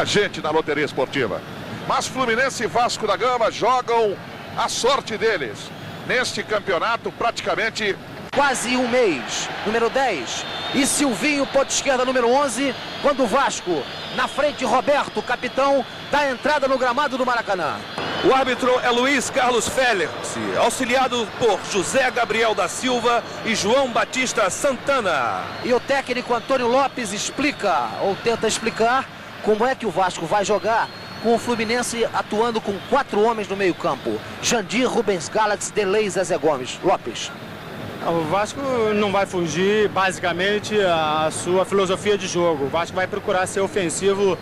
a gente na loteria esportiva. Mas Fluminense e Vasco da Gama jogam a sorte deles neste campeonato praticamente quase um mês. Número 10 e Silvinho, ponta esquerda, número 11, quando o Vasco na frente, Roberto, capitão, dá entrada no gramado do Maracanã. O árbitro é Luiz Carlos Félix, auxiliado por José Gabriel da Silva e João Batista Santana. E o técnico Antônio Lopes explica, ou tenta explicar, como é que o Vasco vai jogar com o Fluminense atuando com 4 homens no meio campo. Jandir, Rubens Galaxy, Delei, Zezé Gomes. Lopes. O Vasco não vai fugir basicamente a sua filosofia de jogo. O Vasco vai procurar ser ofensivo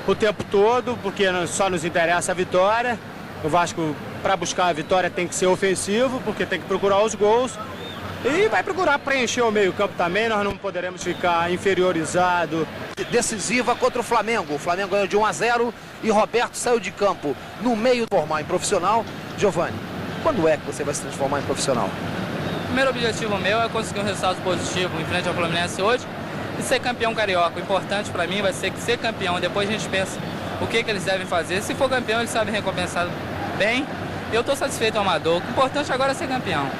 o tempo todo, porque só nos interessa a vitória. O Vasco, para buscar a vitória, tem que ser ofensivo, porque tem que procurar os gols. E vai procurar preencher o meio-campo também, nós não poderemos ficar inferiorizado. Decisiva contra o Flamengo. O Flamengo ganhou de 1-0 e Roberto saiu de campo no meio. Formar em profissional. Giovani, quando é que você vai se transformar em profissional? O primeiro objetivo meu é conseguir um resultado positivo em frente ao Fluminense hoje e ser campeão carioca. O importante para mim vai ser ser campeão. Depois a gente pensa o que eles devem fazer. Se for campeão, eles sabem recompensar bem. Eu estou satisfeito ao amador. O importante agora é ser campeão.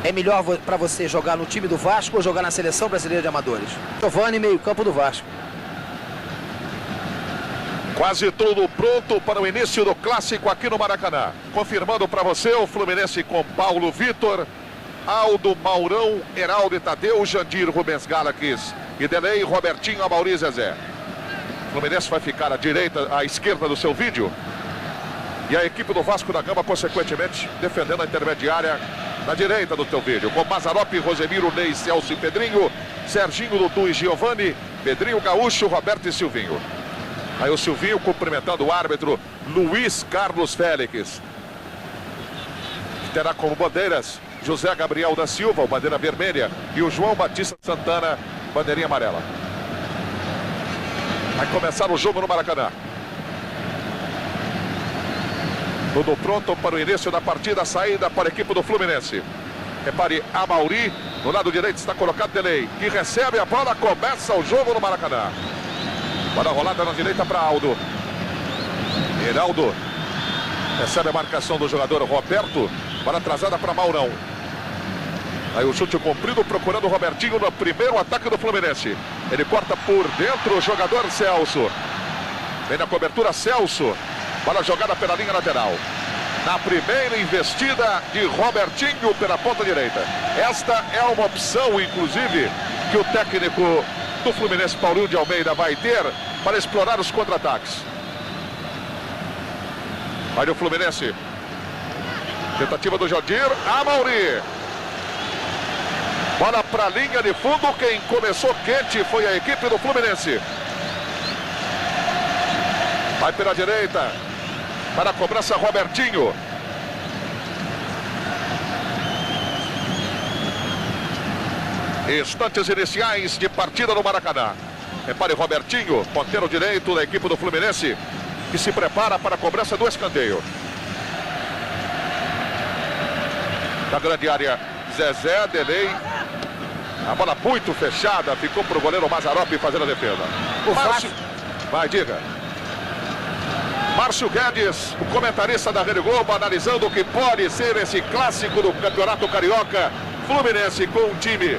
É melhor para você jogar no time do Vasco ou jogar na Seleção Brasileira de Amadores? Giovani, meio campo do Vasco. Quase tudo pronto para o início do clássico aqui no Maracanã. Confirmando para você o Fluminense com Paulo Vitor, Aldo, Maurão, Heraldo e Tadeu, Jandir, Rubens Galaxy e Delei, Robertinho, Amauri e Zezé. O Fluminense vai ficar à esquerda do seu vídeo. E a equipe do Vasco da Gama, consequentemente, defendendo a intermediária na direita do teu vídeo. Com Mazzaropi, Rosemiro, Ney, Celso e Pedrinho, Serginho, Dudu e Giovani, Pedrinho, Gaúcho, Roberto e Silvinho. Aí o Silvinho cumprimentando o árbitro Luiz Carlos Félix. Que terá como bandeiras José Gabriel da Silva, o bandeira vermelha, e o João Batista Santana, bandeirinha amarela. Vai começar o jogo no Maracanã. Tudo pronto para o início da partida, saída para a equipe do Fluminense. Repare, Amauri, no lado direito está colocado Delei, que recebe a bola, começa o jogo no Maracanã. Bola rolada na direita para Aldo. Heraldo recebe a marcação do jogador Roberto, bola atrasada para Maurão. Aí o chute comprido procurando o Robertinho no primeiro ataque do Fluminense. Ele corta por dentro o jogador Celso. Vem na cobertura Celso. Bola jogada pela linha lateral. Na primeira investida de Robertinho pela ponta direita. Esta é uma opção, inclusive, que o técnico do Fluminense, Paulinho de Almeida, vai ter para explorar os contra-ataques. Olha o Fluminense. Tentativa do Jandir. Amauri. Bola para a linha de fundo. Quem começou quente foi a equipe do Fluminense. Vai pela direita. Para a cobrança, Robertinho. Instantes iniciais de partida no Maracanã. Repare, Robertinho, ponteiro direito da equipe do Fluminense, que se prepara para a cobrança do escanteio. Da grande área, Zezé, Delei. A bola muito fechada, ficou para o goleiro Mazzaropi fazendo a defesa. O Márcio... Vai, diga. Márcio Guedes, o comentarista da Rede Globo, analisando o que pode ser esse clássico do Campeonato Carioca. Fluminense com um time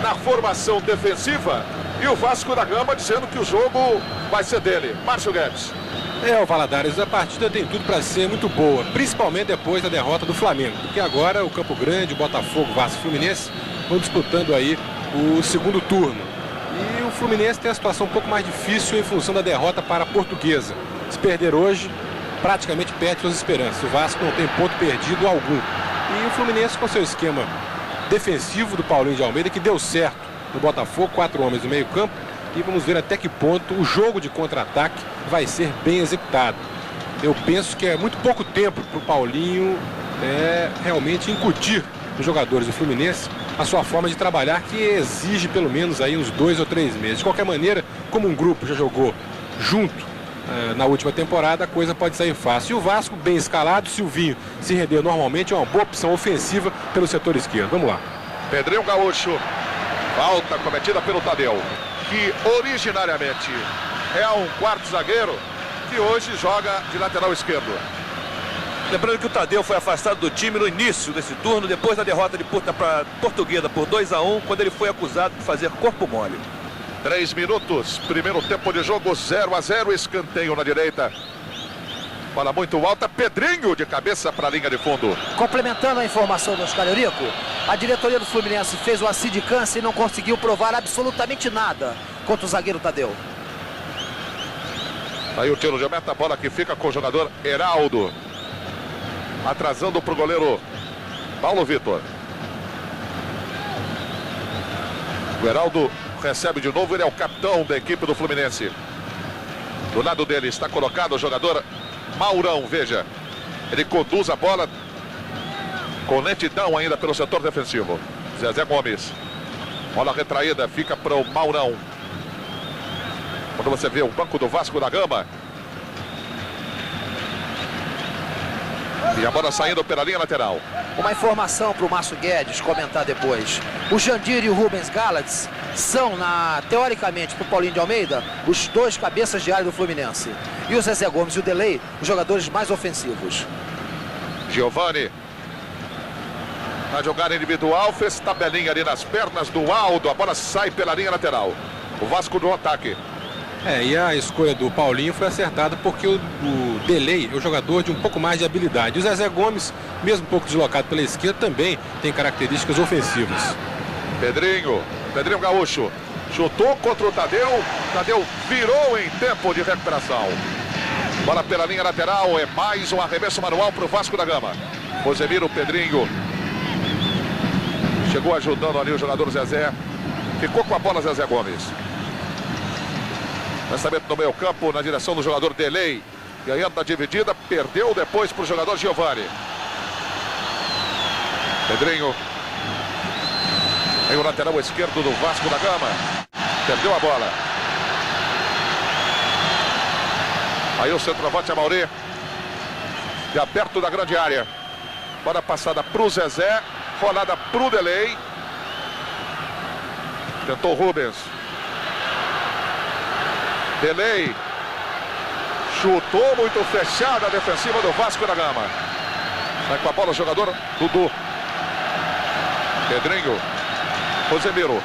na formação defensiva e o Vasco da Gama dizendo que o jogo vai ser dele. Márcio Guedes. O Valadares, a partida tem tudo para ser muito boa, principalmente depois da derrota do Flamengo, porque agora o Campo Grande, Botafogo, Vasco e Fluminense vão disputando aí o segundo turno. E o Fluminense tem a situação um pouco mais difícil em função da derrota para a Portuguesa. Se perder hoje, praticamente perde suas esperanças. O Vasco não tem ponto perdido algum. E o Fluminense com seu esquema defensivo do Paulinho de Almeida, que deu certo no Botafogo, 4 homens no meio campo. E vamos ver até que ponto o jogo de contra-ataque vai ser bem executado. Eu penso que é muito pouco tempo para o Paulinho realmente incutir os jogadores do Fluminense a sua forma de trabalhar, que exige pelo menos aí uns 2 ou 3 meses. De qualquer maneira, como um grupo já jogou junto na última temporada, a coisa pode sair fácil. E o Vasco, bem escalado, Silvinho se render normalmente, é uma boa opção ofensiva pelo setor esquerdo. Vamos lá. Pedrinho Gaúcho. Falta cometida pelo Tadeu, que originariamente é um quarto zagueiro que hoje joga de lateral esquerdo. Lembrando que o Tadeu foi afastado do time no início desse turno, depois da derrota para Portuguesa por 2-1, quando ele foi acusado de fazer corpo mole. 3 minutos, primeiro tempo de jogo, 0-0, escanteio na direita. Bola muito alta, Pedrinho de cabeça para a linha de fundo. Complementando a informação do Oscar Eurico, a diretoria do Fluminense fez uma sindicância e não conseguiu provar absolutamente nada contra o zagueiro Tadeu. Aí o tiro de meta, a bola que fica com o jogador Heraldo. Atrasando para o goleiro Paulo Vitor. O Heraldo recebe de novo, ele é o capitão da equipe do Fluminense. Do lado dele está colocado o jogador Maurão, veja. Ele conduz a bola com lentidão ainda pelo setor defensivo. Zezé Gomes. Bola retraída, fica para o Maurão. Quando você vê o banco do Vasco da Gama. E a bola saindo pela linha lateral. Uma informação para o Márcio Guedes comentar depois. O Jandir e o Rubens Gallats são, teoricamente, para o Paulinho de Almeida, os dois cabeças de área do Fluminense. E o Zezé Gomes e o Delay, os jogadores mais ofensivos. Giovani. Na jogada individual, fez tabelinha ali nas pernas do Aldo. A bola sai pela linha lateral. O Vasco no ataque. E a escolha do Paulinho foi acertada porque o Delay é o jogador de um pouco mais de habilidade. O Zezé Gomes, mesmo um pouco deslocado pela esquerda, também tem características ofensivas. Pedrinho Gaúcho, chutou contra o Tadeu. Tadeu virou em tempo de recuperação. Bola pela linha lateral, é mais um arremesso manual para o Vasco da Gama. Rosemiro, Pedrinho. Chegou ajudando ali o jogador Zezé. Ficou com a bola Zezé Gomes. Lançamento no meio campo, na direção do jogador Delay. Ganhando na dividida, perdeu depois para o jogador Giovani. Pedrinho. Aí o lateral esquerdo do Vasco da Gama. Perdeu a bola. Aí o centroavante Amauri. De aberto da grande área. Bola passada para o Zezé. Rolada para o Delay. Tentou o Rubens. Delay. Chutou muito fechada a defensiva do Vasco da Gama. Vai com a bola o jogador Dudu. Pedrinho. Rosemiro.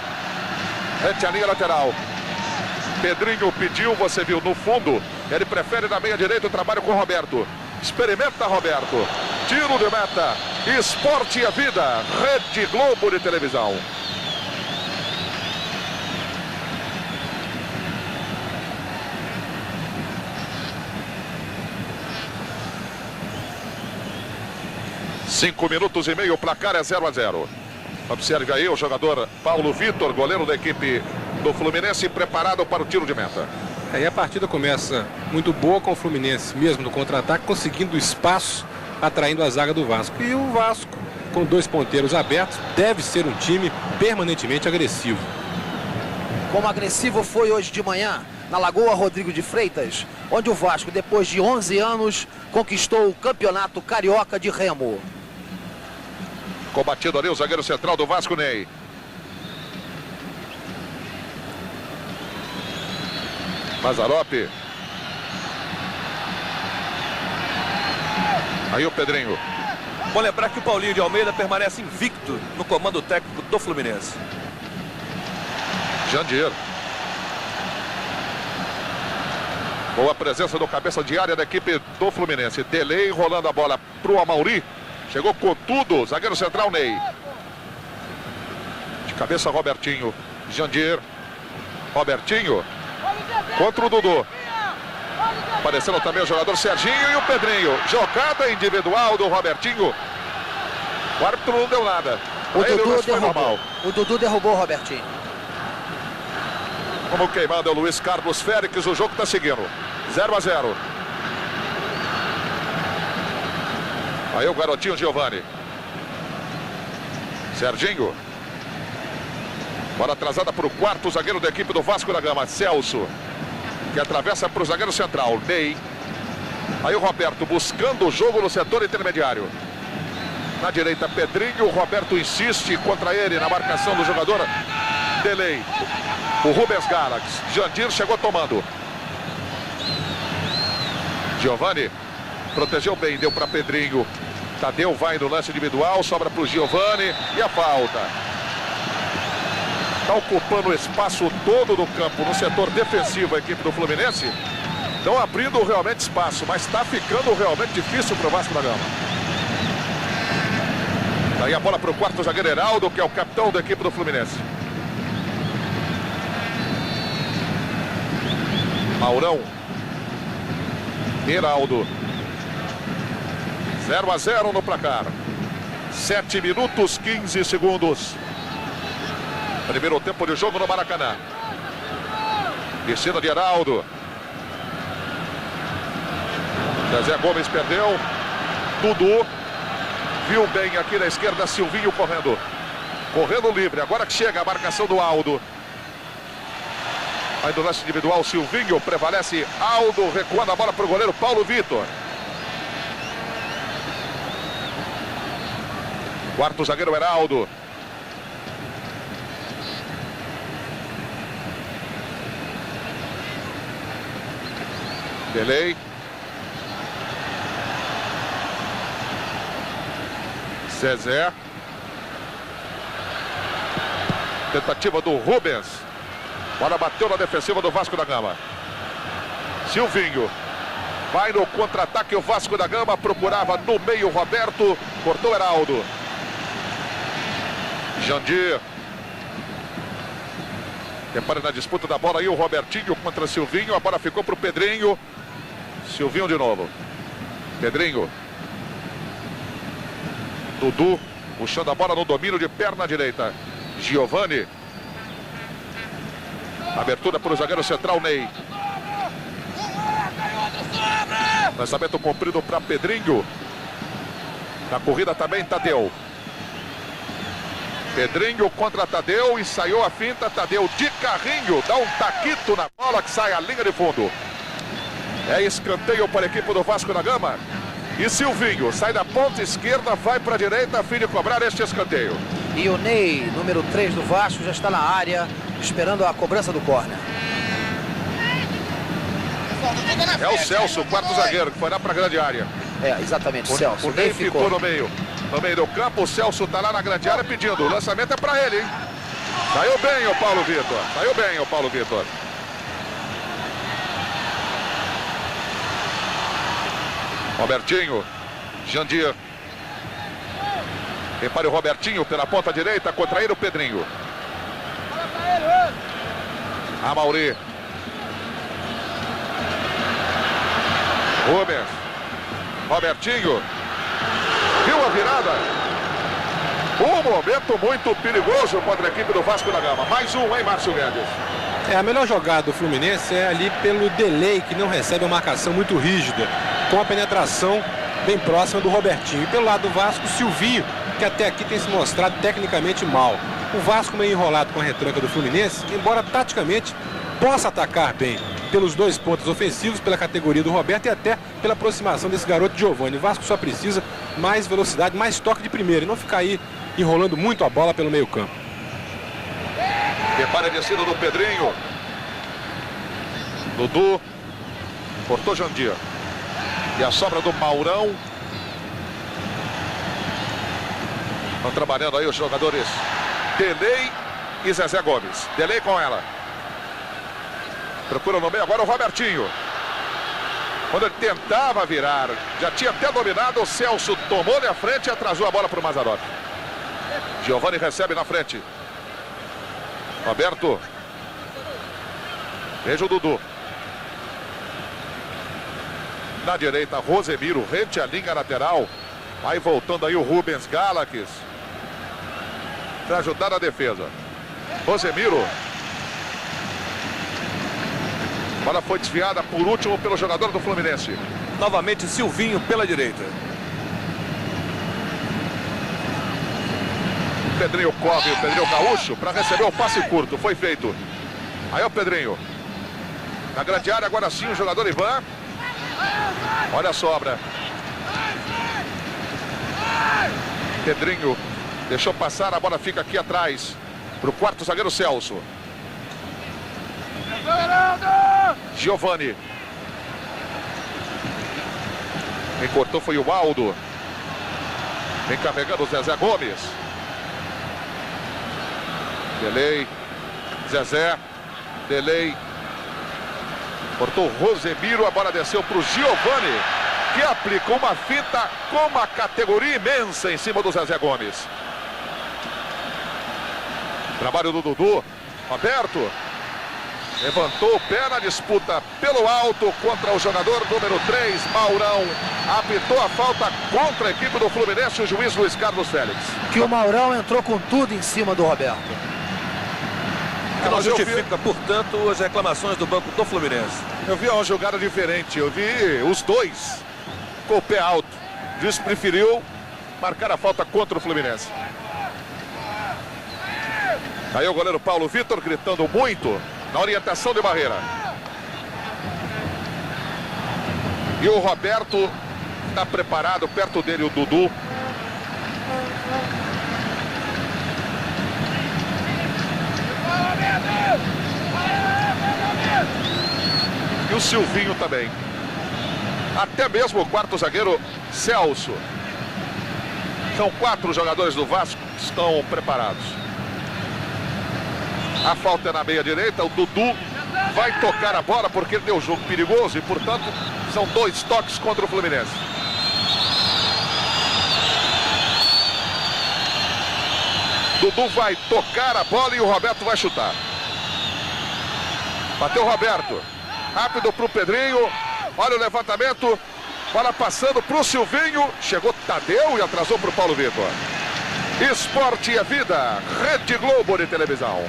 Rete a linha lateral. Pedrinho pediu, você viu no fundo. Ele prefere na meia direita o trabalho com o Roberto. Experimenta, Roberto. Tiro de meta. Esporte e a vida. Rede Globo de televisão. Cinco minutos e meio, o placar é 0-0. Observe aí o jogador Paulo Vitor, goleiro da equipe do Fluminense, preparado para o tiro de meta. Aí a partida começa muito boa com o Fluminense, mesmo no contra-ataque, conseguindo espaço, atraindo a zaga do Vasco. E o Vasco, com dois ponteiros abertos, deve ser um time permanentemente agressivo. Como agressivo foi hoje de manhã, na Lagoa Rodrigo de Freitas, onde o Vasco, depois de 11 anos, conquistou o campeonato carioca de remo. Combatido ali o zagueiro central do Vasco, Ney. Mazzaropi. Aí o Pedrinho. Bom lembrar que o Paulinho de Almeida permanece invicto no comando técnico do Fluminense. Jandir. Boa presença do cabeça de área da equipe do Fluminense. Delay rolando a bola pro Amauri. Chegou com tudo, zagueiro central Ney. De cabeça Robertinho. Jandir. Robertinho. Contra o Dudu. Aparecendo também o jogador Serginho e o Pedrinho. Jogada individual do Robertinho. O árbitro não deu nada. O Dudu derrubou o Robertinho. Como queimado é o Luiz Carlos Félix, o jogo está seguindo. 0-0. Aí o garotinho Giovani. Serginho. Bola atrasada para o quarto zagueiro da equipe do Vasco da Gama, Celso. Que atravessa para o zagueiro central, Ney. Aí o Roberto buscando o jogo no setor intermediário. Na direita, Pedrinho. O Roberto insiste contra ele na marcação do jogador Delay. O Rubens Gallats. Jandir chegou tomando. Giovani protegeu bem, deu para Pedrinho. Tadeu vai no lance individual, sobra para o Giovani e a falta. Está ocupando o espaço todo do campo no setor defensivo a equipe do Fluminense. Estão abrindo realmente espaço, mas está ficando realmente difícil para o Vasco da Gama. Daí a bola para o quarto zagueiro Heraldo, que é o capitão da equipe do Fluminense. Maurão. Heraldo. 0-0 no placar. 7 minutos 15 segundos. Primeiro tempo de jogo no Maracanã. Descida de Heraldo. Zezé Gomes perdeu. Dudu. Viu bem aqui na esquerda, Silvinho correndo. Correndo livre. Agora que chega a marcação do Aldo. Aí do lance individual, Silvinho prevalece. Aldo recuando a bola para o goleiro Paulo Vitor. Quarto zagueiro Heraldo. Delay. Zezé. Tentativa do Rubens. Bola bateu na defensiva do Vasco da Gama. Silvinho. Vai no contra-ataque o Vasco da Gama. Procurava no meio Roberto. Cortou Heraldo. Jandir. Repare na disputa da bola aí o Robertinho contra Silvinho. A bola ficou para o Pedrinho. Silvinho de novo. Pedrinho. Dudu. Puxando a bola no domínio de perna direita. Giovani. Abertura para o zagueiro central Ney. Lançamento comprido para Pedrinho. Na corrida também Tadeu. Pedrinho contra Tadeu, ensaiou a finta, Tadeu de carrinho, dá um taquito na bola que sai à linha de fundo. É escanteio para a equipe do Vasco da Gama. E Silvinho sai da ponta esquerda, vai para a direita a fim de cobrar este escanteio. E o Ney, número 3 do Vasco, já está na área, esperando a cobrança do córner. É o Celso, o quarto zagueiro, que foi lá para a grande área. É, exatamente, Celso. O Ney ficou no meio do campo, o Celso está lá na grande área pedindo. O lançamento é para ele, hein? Saiu bem o Paulo Vitor. Saiu bem o Paulo Vitor. Robertinho. Jandir. Repare o Robertinho pela ponta direita, contra ele o Pedrinho. Amauri. Rubens. Robertinho. Viu a virada? Um momento muito perigoso contra a equipe do Vasco da Gama. Mais um, hein, Márcio Guedes? A melhor jogada do Fluminense é ali pelo delay, que não recebe uma marcação muito rígida, com a penetração bem próxima do Robertinho. E pelo lado do Vasco, Silvinho, que até aqui tem se mostrado tecnicamente mal. O Vasco meio enrolado com a retranca do Fluminense, embora taticamente possa atacar bem pelos dois pontos ofensivos, pela categoria do Roberto e até pela aproximação desse garoto Giovani. O Vasco só precisa mais velocidade, mais toque de primeira e não ficar aí enrolando muito a bola pelo meio campo. Repara a descida do Pedrinho. Dudu. Cortou Jandir. E a sobra do Maurão. Estão trabalhando aí os jogadores Delay e Zezé Gomes. Delay com ela. Procura no meio agora o Robertinho. Quando ele tentava virar, já tinha até dominado, o Celso tomou-lhe a frente e atrasou a bola para o Mazzaropi. Giovani recebe na frente. Roberto. Veja o Dudu. Na direita, Rosemiro, rente à linha lateral. Aí voltando aí o Rubens Galax para ajudar na defesa. Rosemiro. A bola foi desviada por último pelo jogador do Fluminense. Novamente Silvinho pela direita. Pedrinho corre, o Pedrinho Gaúcho para receber o passe curto. Foi feito. Aí é o Pedrinho. Na grande área, agora sim o jogador Ivan. Olha a sobra. Pedrinho deixou passar, a bola fica aqui atrás para o quarto zagueiro Celso. Giovani. Quem cortou foi o Aldo. Vem carregando o Zezé Gomes. Delay. Zezé. Delay. Cortou o Rosemiro. A bola desceu para o Giovani, que aplicou uma fita com uma categoria imensa em cima do Zezé Gomes. Trabalho do Dudu. Roberto levantou o pé na disputa pelo alto contra o jogador número 3, Maurão. Apitou a falta contra a equipe do Fluminense, o juiz Luiz Carlos Félix. Que o Maurão entrou com tudo em cima do Roberto. Que não justifica, portanto, as reclamações do banco do Fluminense. Eu vi uma jogada diferente, eu vi os dois com o pé alto. O juiz preferiu marcar a falta contra o Fluminense. Aí o goleiro Paulo Vitor gritando muito na orientação de barreira. E o Roberto está preparado, perto dele o Dudu. E o Silvinho também. Até mesmo o quarto zagueiro Celso. São 4 jogadores do Vasco que estão preparados. A falta é na meia direita, o Dudu vai tocar a bola porque ele deu um jogo perigoso e, portanto, são 2 toques contra o Fluminense. Dudu vai tocar a bola e o Roberto vai chutar. Bateu o Roberto. Rápido para o Pedrinho. Olha o levantamento. Bola passando para o Silvinho. Chegou Tadeu e atrasou para o Paulo Vitor. Esporte é vida. Rede Globo de televisão.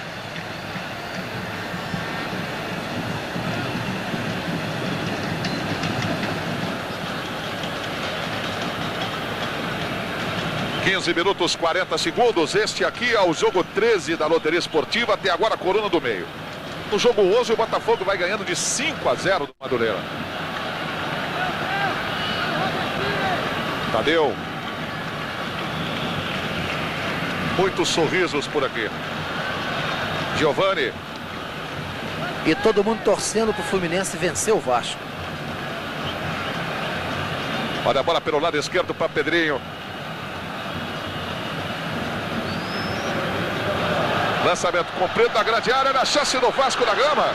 minutos 40 segundos. Este aqui é o jogo 13 da loteria esportiva. Até agora a coluna do meio. No jogo 11 o Botafogo vai ganhando de 5-0 do Madureira. Tadeu. Muitos sorrisos por aqui. Giovani. E todo mundo torcendo pro Fluminense vencer o Vasco. Olha a bola pelo lado esquerdo para Pedrinho. Lançamento comprido da grande área, na chance do Vasco da Gama.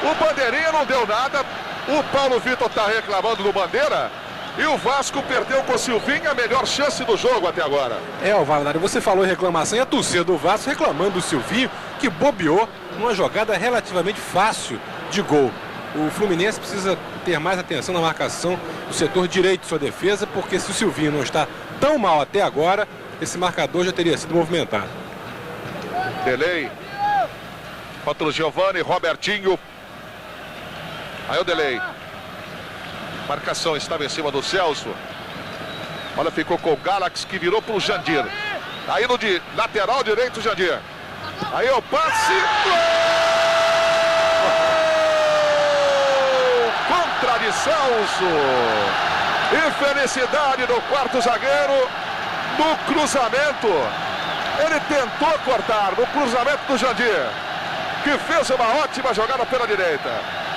O Bandeirinha não deu nada. O Paulo Vitor está reclamando do Bandeira. E o Vasco perdeu com o Silvinho a melhor chance do jogo até agora. Valdário, você falou em reclamação e a torcida do Vasco reclamando do Silvinho, que bobeou numa jogada relativamente fácil de gol. O Fluminense precisa ter mais atenção na marcação do setor direito de sua defesa, porque se o Silvinho não está tão mal até agora, esse marcador já teria sido movimentado. Delay. Contra o Giovani, Robertinho. Aí o Delay. Marcação estava em cima do Celso. Olha, ficou com o Galax, que virou para o Jandir. Aí no de lateral direito, Jandir. Aí o passe. Gol! Contra de Celso. Infelicidade do quarto zagueiro. No cruzamento. Ele tentou cortar no cruzamento do Jandir, que fez uma ótima jogada pela direita.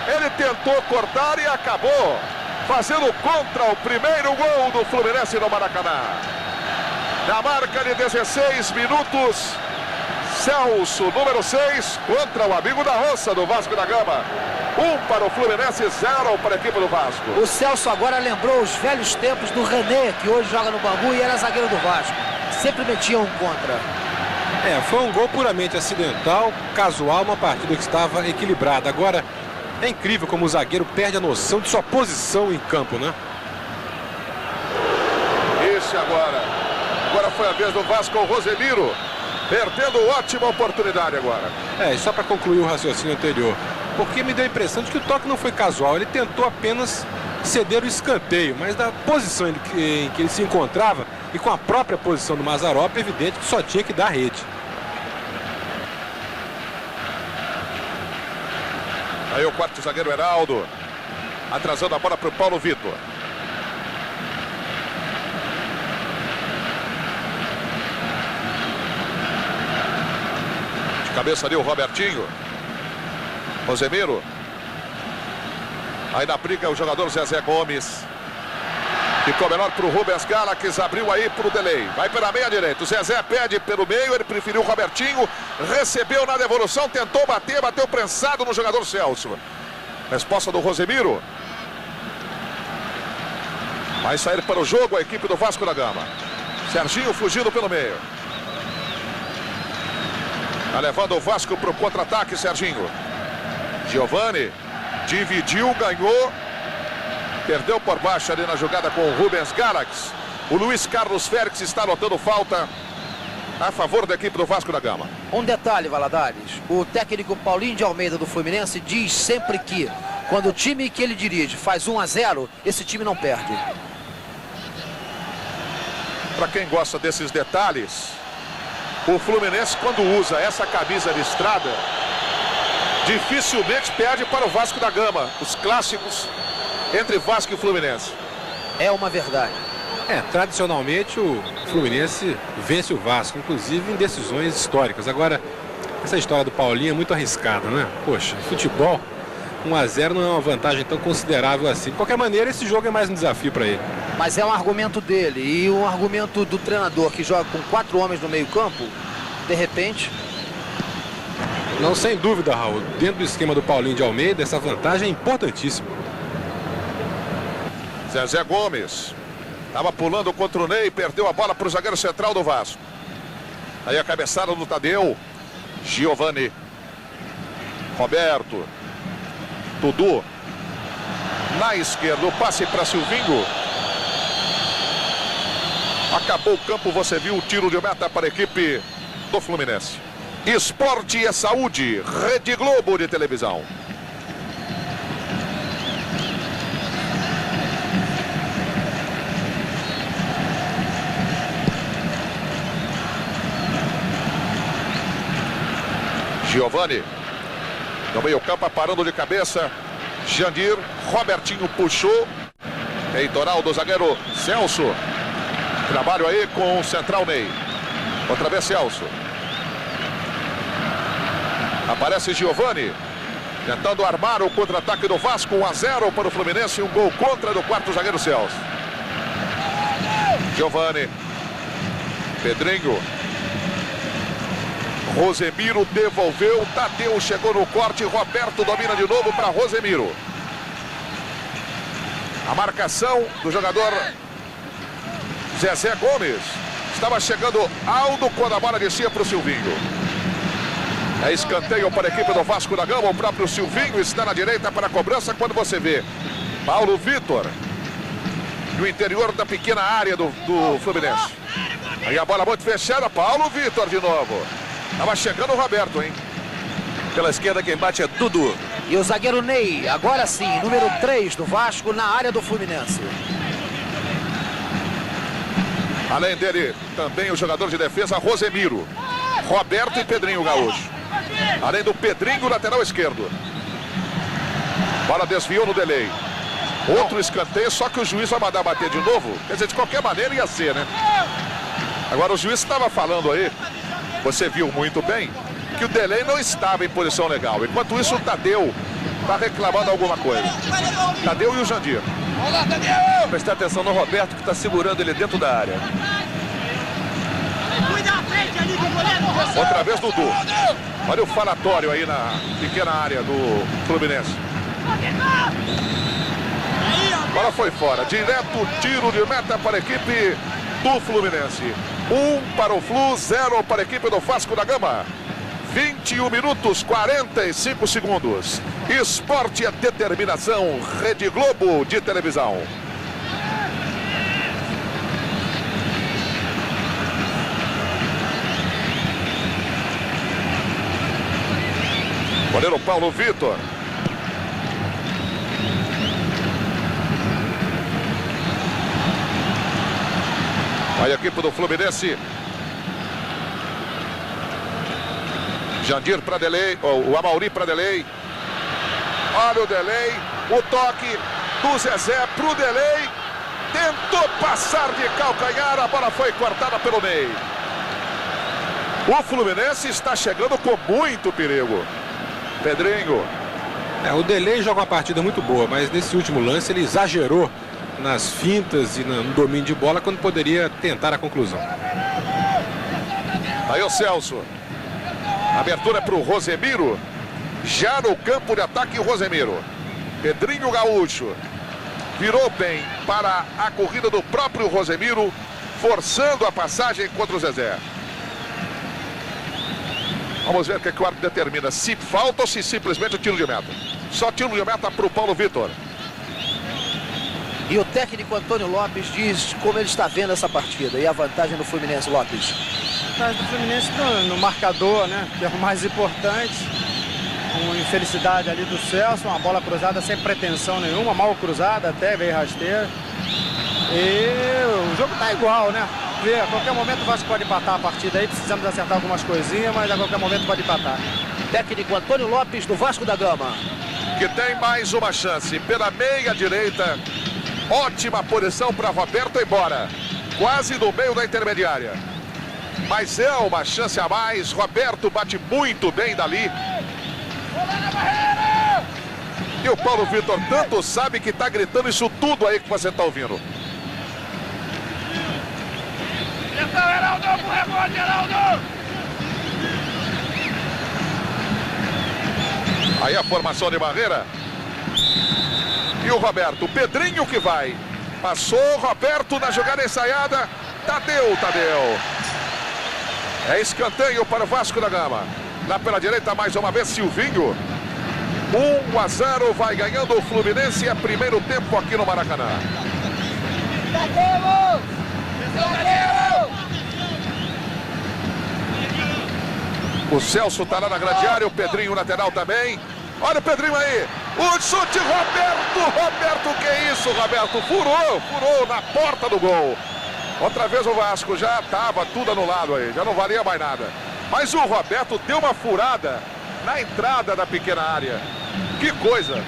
Ele tentou cortar e acabou fazendo contra o primeiro gol do Fluminense no Maracanã. Na marca de 16 minutos, Celso, número 6, contra o amigo da roça do Vasco da Gama. 1 para o Fluminense, 0 para a equipe do Vasco. O Celso agora lembrou os velhos tempos do René, que hoje joga no Bangu e era zagueiro do Vasco. Sempre metia um contra. Foi um gol puramente acidental, casual, uma partida que estava equilibrada. Agora, é incrível como o zagueiro perde a noção de sua posição em campo, né? Esse agora. Agora foi a vez do Vasco, o Rosemiro. Perdendo ótima oportunidade agora. E só para concluir o raciocínio anterior. Porque me deu a impressão de que o toque não foi casual. Ele tentou apenas ceder o escanteio, mas da posição em que ele se encontrava e com a própria posição do Mazzaropi, é evidente que só tinha que dar rede. Aí o quarto zagueiro Heraldo, atrasando a bola para o Paulo Vitor. De cabeça ali o Robertinho. Rosemiro. Aí na briga o jogador Zezé Gomes. Ficou menor para o Rubens Galax, abriu aí para o Delay. Vai pela meia direita. O Zezé pede pelo meio, ele preferiu o Robertinho. Recebeu na devolução, tentou bater, bateu prensado no jogador Celso. Resposta do Rosemiro. Vai sair para o jogo a equipe do Vasco da Gama. Serginho fugindo pelo meio. Tá levando o Vasco para o contra-ataque, Serginho. Giovani dividiu, ganhou. Perdeu por baixo ali na jogada com o Rubens Galax. O Luiz Carlos Félix está anotando falta a favor da equipe do Vasco da Gama. Um detalhe, Valadares. O técnico Paulinho de Almeida do Fluminense diz sempre que quando o time que ele dirige faz 1-0, esse time não perde. Para quem gosta desses detalhes, o Fluminense, quando usa essa camisa listrada, dificilmente perde para o Vasco da Gama. Os clássicos entre Vasco e Fluminense. É uma verdade. Tradicionalmente o Fluminense vence o Vasco, inclusive em decisões históricas. Agora, essa história do Paulinho é muito arriscada, né? Poxa, futebol, 1-0 não é uma vantagem tão considerável assim. De qualquer maneira, esse jogo é mais um desafio para ele. Mas é um argumento dele e um argumento do treinador que joga com 4 homens no meio-campo, de repente. Não, sem dúvida, Raul. Dentro do esquema do Paulinho de Almeida, essa vantagem é importantíssima. Zezé Gomes estava pulando contra o Ney, perdeu a bola para o zagueiro central do Vasco. Aí a cabeçada do Tadeu. Giovani. Roberto. Dudu. Na esquerda, o passe para Silvinho. Acabou o campo, você viu o tiro de meta para a equipe do Fluminense. Esporte é saúde. Rede Globo de televisão. Giovani. No meio campo, parando de cabeça. Jandir. Robertinho puxou. Peitoral do zagueiro Celso. Trabalho aí com o central Ney. Outra vez Celso. Aparece Giovani. Tentando armar o contra-ataque do Vasco. 1-0 para o Fluminense. Um gol contra do quarto zagueiro Celso. Giovani. Pedrinho. Rosemiro devolveu. Tadeu chegou no corte. Roberto domina de novo para Rosemiro. A marcação do jogador Zezé Gomes. Estava chegando Aldo quando a bola descia para o Silvinho. É escanteio para a equipe do Vasco da Gama. O próprio Silvinho está na direita para a cobrança. Quando você vê Paulo Vitor no interior da pequena área do Fluminense. Aí a bola muito fechada. Paulo Vitor de novo. Estava chegando o Roberto, hein? Pela esquerda quem bate é Dudu. E o zagueiro Ney, agora sim, número 3 do Vasco na área do Fluminense. Além dele, também o jogador de defesa, Rosemiro. Roberto e Pedrinho Gaúcho. Além do Pedrinho, lateral esquerdo. Bola desviou no delay. Outro escanteio, só que o juiz vai mandar bater de novo. Quer dizer, de qualquer maneira ia ser, né? Agora o juiz estava falando aí, você viu muito bem, que o delay não estava em posição legal. Enquanto isso, o Tadeu está reclamando alguma coisa. Tadeu e o Jandir. Prestar atenção no Roberto, que está segurando ele dentro da área. Outra vez Dudu. Olha o falatório aí na pequena área do Fluminense. A bola foi fora. Direto tiro de meta para a equipe do Fluminense. 1 para o Flu, 0 para a equipe do Vasco da Gama. 21 minutos, 45 segundos. Esporte é determinação. Rede Globo de televisão. Goleiro Paulo Vitor. Vai a equipe do Fluminense. Jandir para Delay, o Amauri para Delay. Olha o Delay, o toque do Zezé pro Delay. Tentou passar de calcanhar, a bola foi cortada pelo Ney. O Fluminense está chegando com muito perigo. Pedrinho. O Delay joga uma partida muito boa, mas nesse último lance ele exagerou nas fintas e no domínio de bola, quando poderia tentar a conclusão. Aí o Celso. Abertura para o Rosemiro. Já no campo de ataque, o Rosemiro. Pedrinho Gaúcho. Virou bem para a corrida do próprio Rosemiro, forçando a passagem contra o Zezé. Vamos ver o que o árbitro determina. Se falta ou se simplesmente o tiro de meta. Só tiro de meta para o Paulo Vitor. E o técnico Antônio Lopes diz como ele está vendo essa partida e a vantagem do Fluminense, Lopes. A vantagem do Fluminense no marcador, né? Que é o mais importante. Com infelicidade ali do Celso, uma bola cruzada sem pretensão nenhuma, mal cruzada até, veio rasteira. E o jogo tá igual, né? A qualquer momento o Vasco pode empatar a partida aí, precisamos acertar algumas coisinhas, mas a qualquer momento pode empatar. Técnico Antônio Lopes do Vasco da Gama. Que tem mais uma chance pela meia direita. Ótima posição para Roberto embora. Quase no meio da intermediária. Mas é uma chance a mais. Roberto bate muito bem dali. E o Paulo Vitor tanto sabe que está gritando isso tudo aí que você está ouvindo. Aí a formação de barreira. E o Roberto, o Pedrinho que vai. Passou Roberto na jogada ensaiada. Tadeu. É escanteio para o Vasco da Gama. Lá pela direita mais uma vez Silvinho. 1-0 vai ganhando o Fluminense. É primeiro tempo aqui no Maracanã. O Celso está lá na grande área. O Pedrinho lateral também. Olha o Pedrinho aí. O chute, Roberto, que isso, Roberto? Furou na porta do gol. Outra vez o Vasco já estava tudo anulado aí. Já não valia mais nada. Mas o Roberto deu uma furada na entrada da pequena área. Que coisa.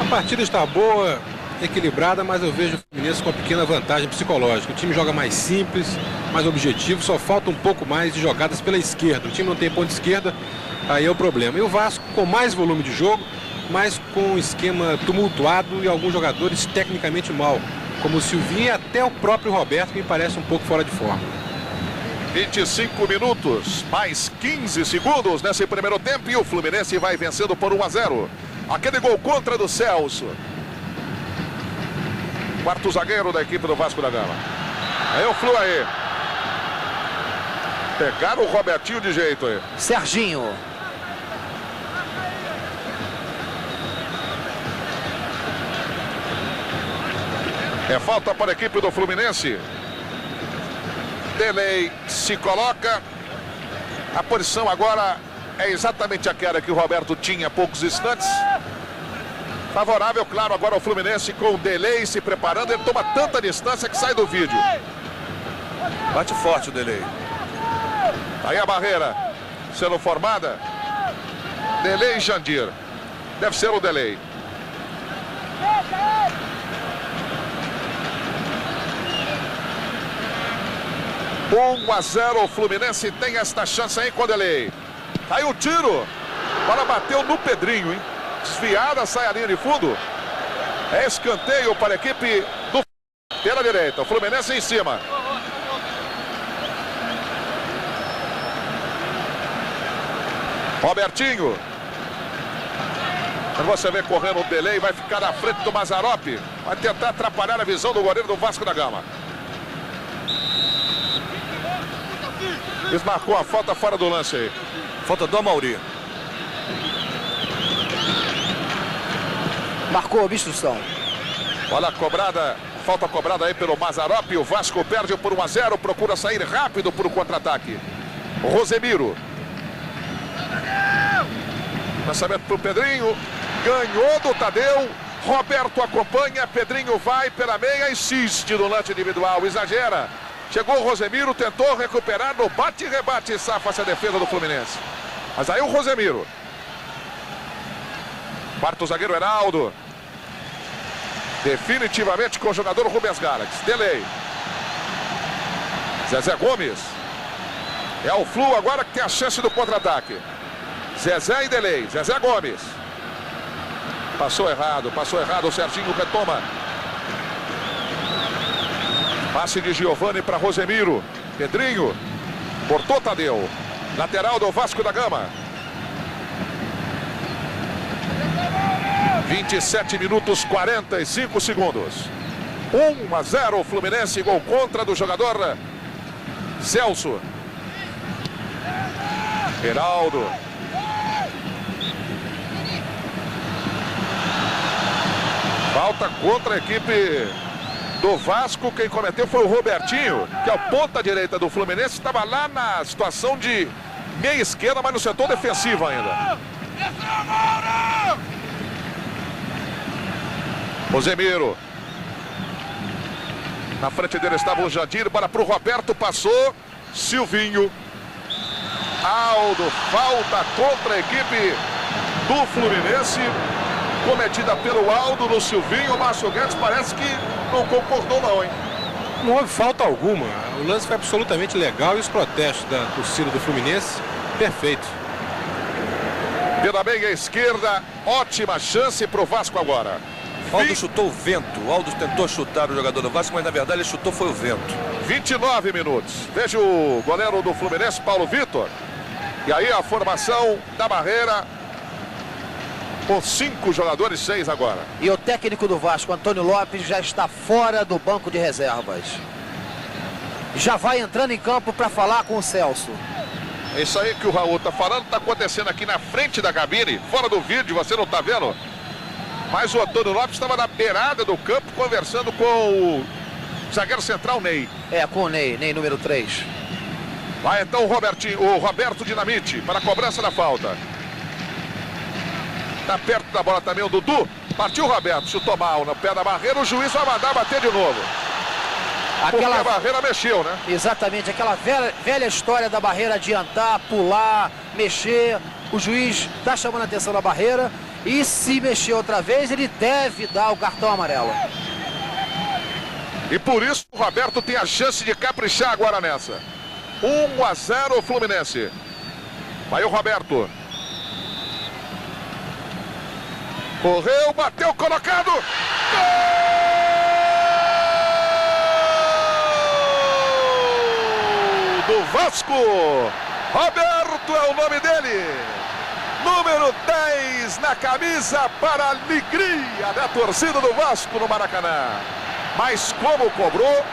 A partida está boa, equilibrada, mas eu vejo o Fluminense com uma pequena vantagem psicológica. O time joga mais simples, mais objetivo, só falta um pouco mais de jogadas pela esquerda. O time não tem ponta esquerda, aí é o problema. E o Vasco com mais volume de jogo, mas com um esquema tumultuado e alguns jogadores tecnicamente mal, como o Silvinho e até o próprio Roberto, que me parece um pouco fora de forma. 25 minutos, mais 15 segundos nesse primeiro tempo e o Fluminense vai vencendo por 1-0. Aquele gol contra do Celso. Quarto zagueiro da equipe do Vasco da Gama. Aí o Flu aí. Pegaram o Robertinho de jeito aí. Serginho. É falta para a equipe do Fluminense. Delay se coloca. A posição agora é exatamente aquela que o Roberto tinha há poucos instantes. Favorável, claro, agora ao Fluminense com o Delay se preparando. Ele toma tanta distância que sai do vídeo. Bate forte o Delay. Aí a barreira sendo formada. Delay e Jandir. Deve ser o Delay. Um 1-0, o Fluminense tem esta chance aí com o Delay. Aí o tiro. A bola bateu no Pedrinho, hein? Desviada, sai a linha de fundo. É escanteio para a equipe do pela direita. O Fluminense em cima. Robertinho. Quando você vê correndo o Delay, vai ficar na frente do Mazzaropi. Vai tentar atrapalhar a visão do goleiro do Vasco da Gama. Eles marcou a falta fora do lance aí. Falta do Amauri. Marcou a obstrução. Olha a cobrada, falta cobrada aí pelo Mazzaropi. O Vasco perde por 1-0, procura sair rápido para o contra-ataque. Rosemiro. Lançamento para o Pedrinho. Ganhou do Tadeu. Roberto acompanha. Pedrinho vai pela meia, insiste no lance individual, exagera. Chegou o Rosemiro, tentou recuperar no bate e rebate, safa-se a defesa do Fluminense. Mas aí o Rosemiro. Quarto zagueiro Heraldo. Definitivamente com o jogador Rubens Galax. Delay. Zezé Gomes. É o Flu agora que tem a chance do contra-ataque. Zezé e Delay. Zezé Gomes. Passou errado o Serginho retoma. Passe de Giovani para Rosemiro. Pedrinho. Cortou Tadeu. Lateral do Vasco da Gama. 27 minutos 45 segundos. 1-0 Fluminense, gol contra do jogador Celso. Geraldo. Falta contra a equipe do Vasco. Quem cometeu foi o Robertinho, que é o ponta direita do Fluminense. Estava lá na situação de meia esquerda, mas no setor defensivo ainda. Rosemiro. Na frente dele estava o Jandir, para o Roberto, passou. Silvinho. Aldo, falta contra a equipe do Fluminense, cometida pelo Aldo no Silvinho. O Márcio Guedes parece que não concordou não, hein? Não houve falta alguma. O lance foi absolutamente legal e os protestos da torcida do Fluminense, perfeito. Pela meia esquerda, ótima chance para o Vasco agora. Aldo chutou o vento. O Aldo tentou chutar o jogador do Vasco, mas na verdade ele chutou foi o vento. 29 minutos. Veja o goleiro do Fluminense, Paulo Vitor. E aí a formação da barreira com 5 jogadores, 6 agora. E o técnico do Vasco, Antônio Lopes, já está fora do banco de reservas. Já vai entrando em campo para falar com o Celso. É isso aí que o Raul está falando, está acontecendo aqui na frente da cabine, fora do vídeo, você não está vendo? Mas o Antônio Lopes estava na beirada do campo conversando com o zagueiro central Ney. É, com o Ney número 3. Vai então o Roberto Dinamite para a cobrança da falta. Está perto da bola também o Dudu. Partiu o Roberto, chutou mal no pé da barreira. O juiz vai mandar bater de novo. Porque a barreira mexeu, né? Exatamente, aquela velha história da barreira adiantar, pular, mexer. O juiz está chamando a atenção da barreira. E se mexer outra vez, ele deve dar o cartão amarelo. E por isso o Roberto tem a chance de caprichar agora nessa. 1-0 o Fluminense. Vai o Roberto. Correu, bateu, colocado. Gol do Vasco. Roberto é o nome dele. Número 10 na camisa, para a alegria da torcida do Vasco no Maracanã. Mas como cobrou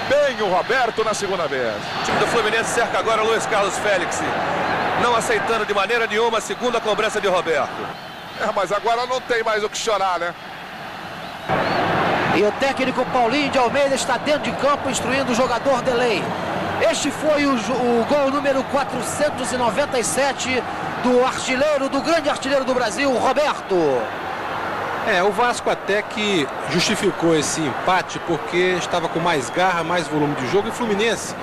bem o Roberto na segunda vez. O time do Fluminense cerca agora o Luiz Carlos Félix, não aceitando de maneira nenhuma a segunda cobrança de Roberto. Mas agora não tem mais o que chorar, né? E o técnico Paulinho de Almeida está dentro de campo instruindo o jogador Delay. Este foi o gol número 497 do artilheiro, do grande artilheiro do Brasil, Roberto. O Vasco até que justificou esse empate porque estava com mais garra, mais volume de jogo, e o Fluminense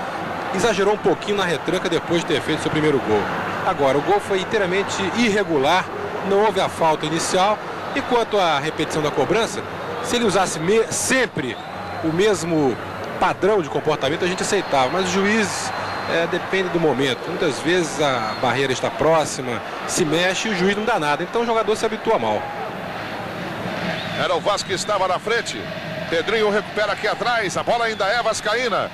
exagerou um pouquinho na retranca depois de ter feito seu primeiro gol. Agora, o gol foi inteiramente irregular, não houve a falta inicial, e quanto à repetição da cobrança, se ele usasse sempre o mesmo padrão de comportamento, a gente aceitava, mas o juiz depende do momento. Muitas vezes a barreira está próxima, se mexe e o juiz não dá nada, então o jogador se habitua mal. Era o Vasco que estava na frente. Pedrinho recupera aqui atrás. A bola ainda é vascaína.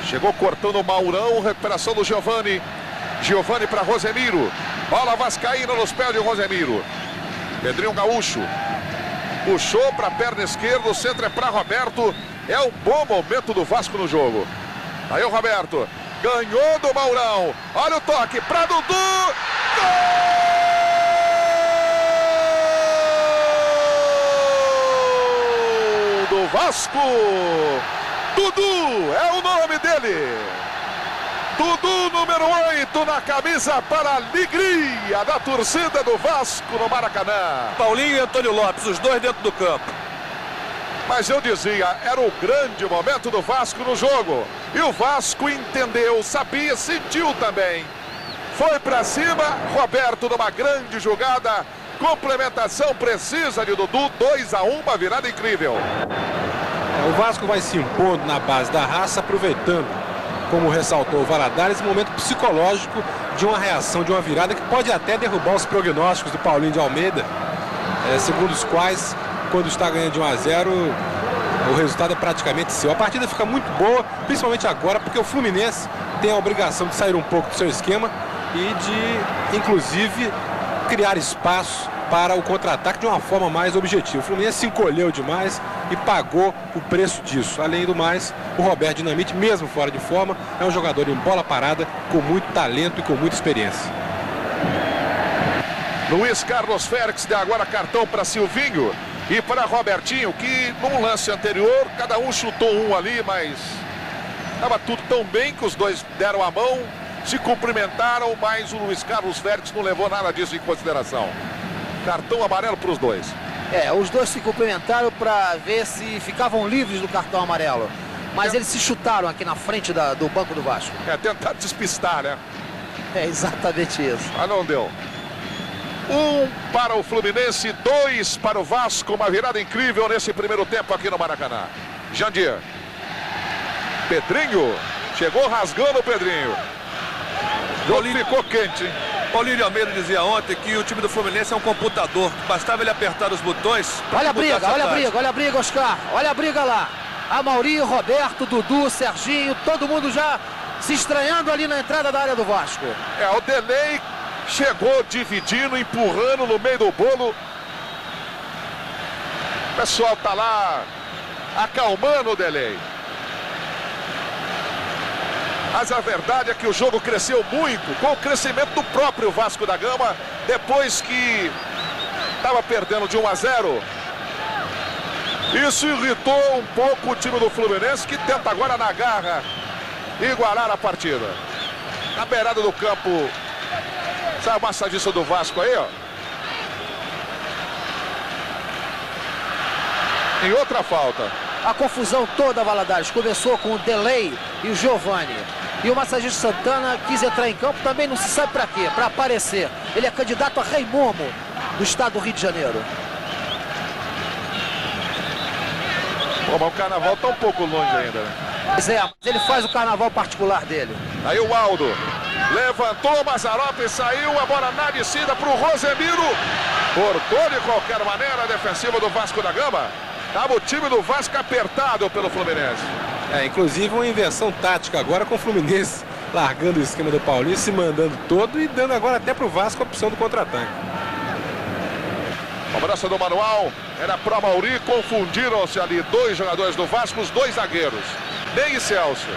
Chegou cortando o Maurão. Recuperação do Giovani. Giovani para Rosemiro. Bola vascaína nos pés de Rosemiro. Pedrinho Gaúcho. Puxou para a perna esquerda. O centro é para Roberto. É um bom momento do Vasco no jogo. Aí o Roberto. Ganhou do Maurão. Olha o toque para Dudu. Gol! Do Vasco. Dudu é o nome dele. Dudu, número 8 na camisa, para a alegria da torcida do Vasco no Maracanã. Paulinho e Antônio Lopes, os dois dentro do campo. Mas eu dizia, era o grande momento do Vasco no jogo. E o Vasco entendeu, sabia, sentiu também. Foi para cima, Roberto numa grande jogada. Complementação precisa de Dudu, 2-1, uma virada incrível. O Vasco vai se impondo na base da raça, aproveitando, como ressaltou o Valadares, esse momento psicológico de uma reação, de uma virada que pode até derrubar os prognósticos do Paulinho de Almeida, segundo os quais, quando está ganhando de 1-0, O resultado é praticamente seu. A partida fica muito boa, principalmente agora, porque o Fluminense tem a obrigação de sair um pouco do seu esquema e de, inclusive, criar espaço para o contra-ataque de uma forma mais objetiva. O Fluminense se encolheu demais e pagou o preço disso. Além do mais, o Roberto Dinamite, mesmo fora de forma, é um jogador em bola parada, com muito talento e com muita experiência. Luiz Carlos Félix deu agora cartão para Silvinho e para Robertinho, que num lance anterior, cada um chutou um ali, mas estava tudo tão bem que os dois deram a mão, se cumprimentaram, mas o Luiz Carlos Félix não levou nada disso em consideração. Cartão amarelo para os dois. Os dois se cumprimentaram para ver se ficavam livres do cartão amarelo. Mas eles se chutaram aqui na frente do banco do Vasco. Tentar despistar, né? É exatamente isso. Mas não deu. 1 para o Fluminense, 2 para o Vasco. Uma virada incrível nesse primeiro tempo aqui no Maracanã. Jandir. Pedrinho. Chegou rasgando o Pedrinho. O jogo ficou quente, hein? Paulinho de Almeida dizia ontem que o time do Fluminense é um computador. Bastava ele apertar os botões. Olha a briga, olha a briga, Oscar. Olha a briga lá. Amaury, Roberto, Dudu, Serginho, todo mundo já se estranhando ali na entrada da área do Vasco. O Delay chegou dividindo, empurrando no meio do bolo. O pessoal tá lá acalmando o Delay. Mas a verdade é que o jogo cresceu muito com o crescimento do próprio Vasco da Gama, depois que estava perdendo de 1-0. Isso irritou um pouco o time do Fluminense, que tenta agora na garra igualar a partida. Na beirada do campo, sabe o massagista do Vasco aí, ó? Em outra falta. A confusão toda, Valadares, começou com o Delay e o Giovani. E o massagista Santana quis entrar em campo, também não se sabe para quê, para aparecer. Ele é candidato a Rei Momo do estado do Rio de Janeiro. Mas o carnaval tá um pouco longe ainda, né? Mas ele faz o carnaval particular dele. Aí o Aldo levantou, Mazzaropi saiu, a bola na descida para o Rosemiro. Cortou de qualquer maneira a defensiva do Vasco da Gama. Estava o time do Vasco apertado pelo Fluminense. Inclusive uma inversão tática agora com o Fluminense largando o esquema do Paulinho, se mandando todo e dando agora até para o Vasco a opção do contra-ataque. Cobrança do manual, era para Amaury, confundiram-se ali dois jogadores do Vasco, os dois zagueiros, Ney e Celso.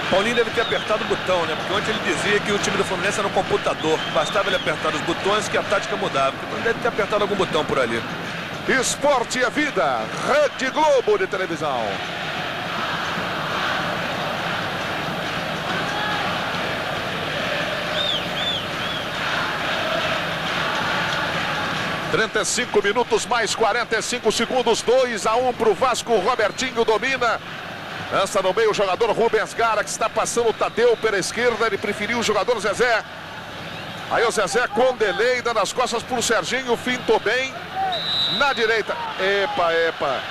Paulinho deve ter apertado o botão, né? Porque ontem ele dizia que o time do Fluminense era um computador. Bastava ele apertar os botões que a tática mudava. Então deve ter apertado algum botão por ali. Esporte é vida, Rede Globo de televisão. ...35 minutos mais 45 segundos, 2-1 para o Vasco. Robertinho domina. Lança no meio o jogador Rubens Galax, está passando o Tadeu pela esquerda, ele preferiu o jogador Zezé. Aí o Zezé com delay, dando as costas para o Serginho, fintou bem. Na direita, epa.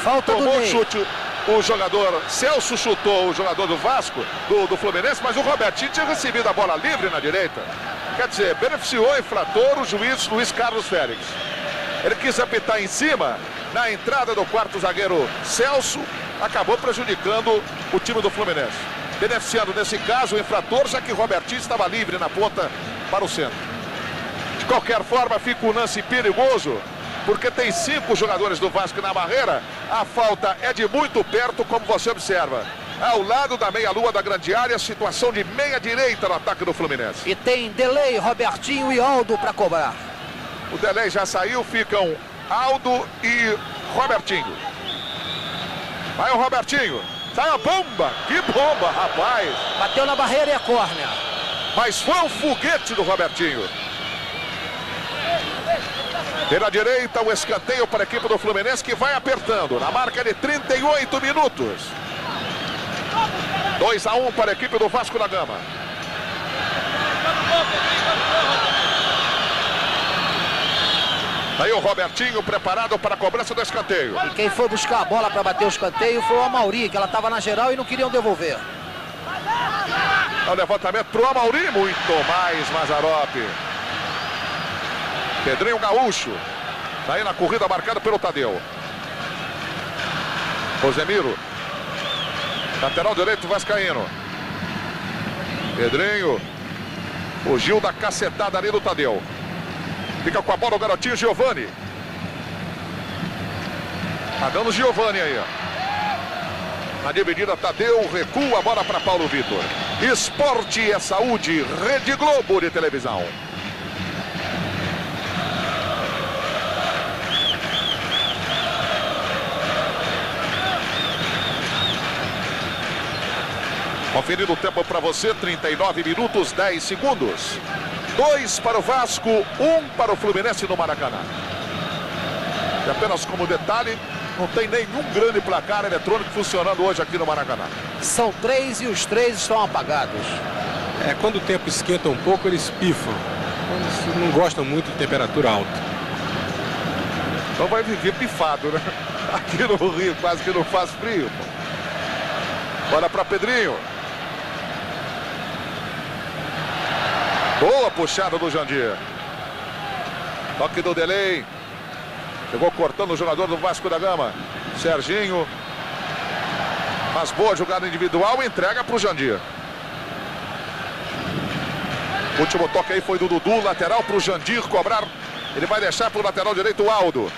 Falta tomou do Ney. Chute, o jogador Celso chutou o jogador do Vasco, do Fluminense, mas o Robertinho tinha recebido a bola livre na direita. Quer dizer, beneficiou o infrator, o juiz Luiz Carlos Félix. Ele quis apitar em cima, na entrada do quarto zagueiro Celso, acabou prejudicando o time do Fluminense. Beneficiando nesse caso o infrator, já que Robertinho estava livre na ponta para o centro. De qualquer forma, fica um lance perigoso, porque tem 5 jogadores do Vasco na barreira. A falta é de muito perto, como você observa. Ao lado da meia-lua da grande área, situação de meia-direita no ataque do Fluminense. E tem Delay, Robertinho e Aldo para cobrar. O Delay já saiu, ficam Aldo e Robertinho. Vai o Robertinho. Sai a bomba. Que bomba, rapaz. Bateu na barreira e a córnea. Mas foi um foguete do Robertinho. Pela direita, o escanteio para a equipe do Fluminense, que vai apertando. Na marca de 38 minutos. 2-1 para a equipe do Vasco da Gama. Aí o Robertinho preparado para a cobrança do escanteio. E quem foi buscar a bola para bater o escanteio foi o Amaury, que ela estava na geral e não queriam devolver. O levantamento para o Amaury, muito mais Mazzaropi. Pedrinho Gaúcho. Tá aí na corrida marcada pelo Tadeu. Rosemiro. Lateral direito vascaíno. Pedrinho. Fugiu da cacetada ali do Tadeu. Fica com a bola o garotinho Giovani. Tá dando Giovani aí, ó. Na dividida, Tadeu recua a bola para Paulo Vitor. Esporte é saúde, Rede Globo de televisão. Conferindo o tempo para você, 39 minutos, 10 segundos. 2 para o Vasco, 1 para o Fluminense no Maracanã. E apenas como detalhe, não tem nenhum grande placar eletrônico funcionando hoje aqui no Maracanã. São 3 e os 3 estão apagados. Quando o tempo esquenta um pouco, eles pifam. Eles não gostam muito de temperatura alta. Então vai viver pifado, né? Aqui no Rio quase que não faz frio. Bola para Pedrinho. Boa puxada do Jandir. Toque do Delay. Chegou cortando o jogador do Vasco da Gama. Serginho. Mas boa jogada individual. Entrega para o Jandir. Último toque aí foi do Dudu. Lateral para o Jandir cobrar. Ele vai deixar para o lateral direito o Aldo.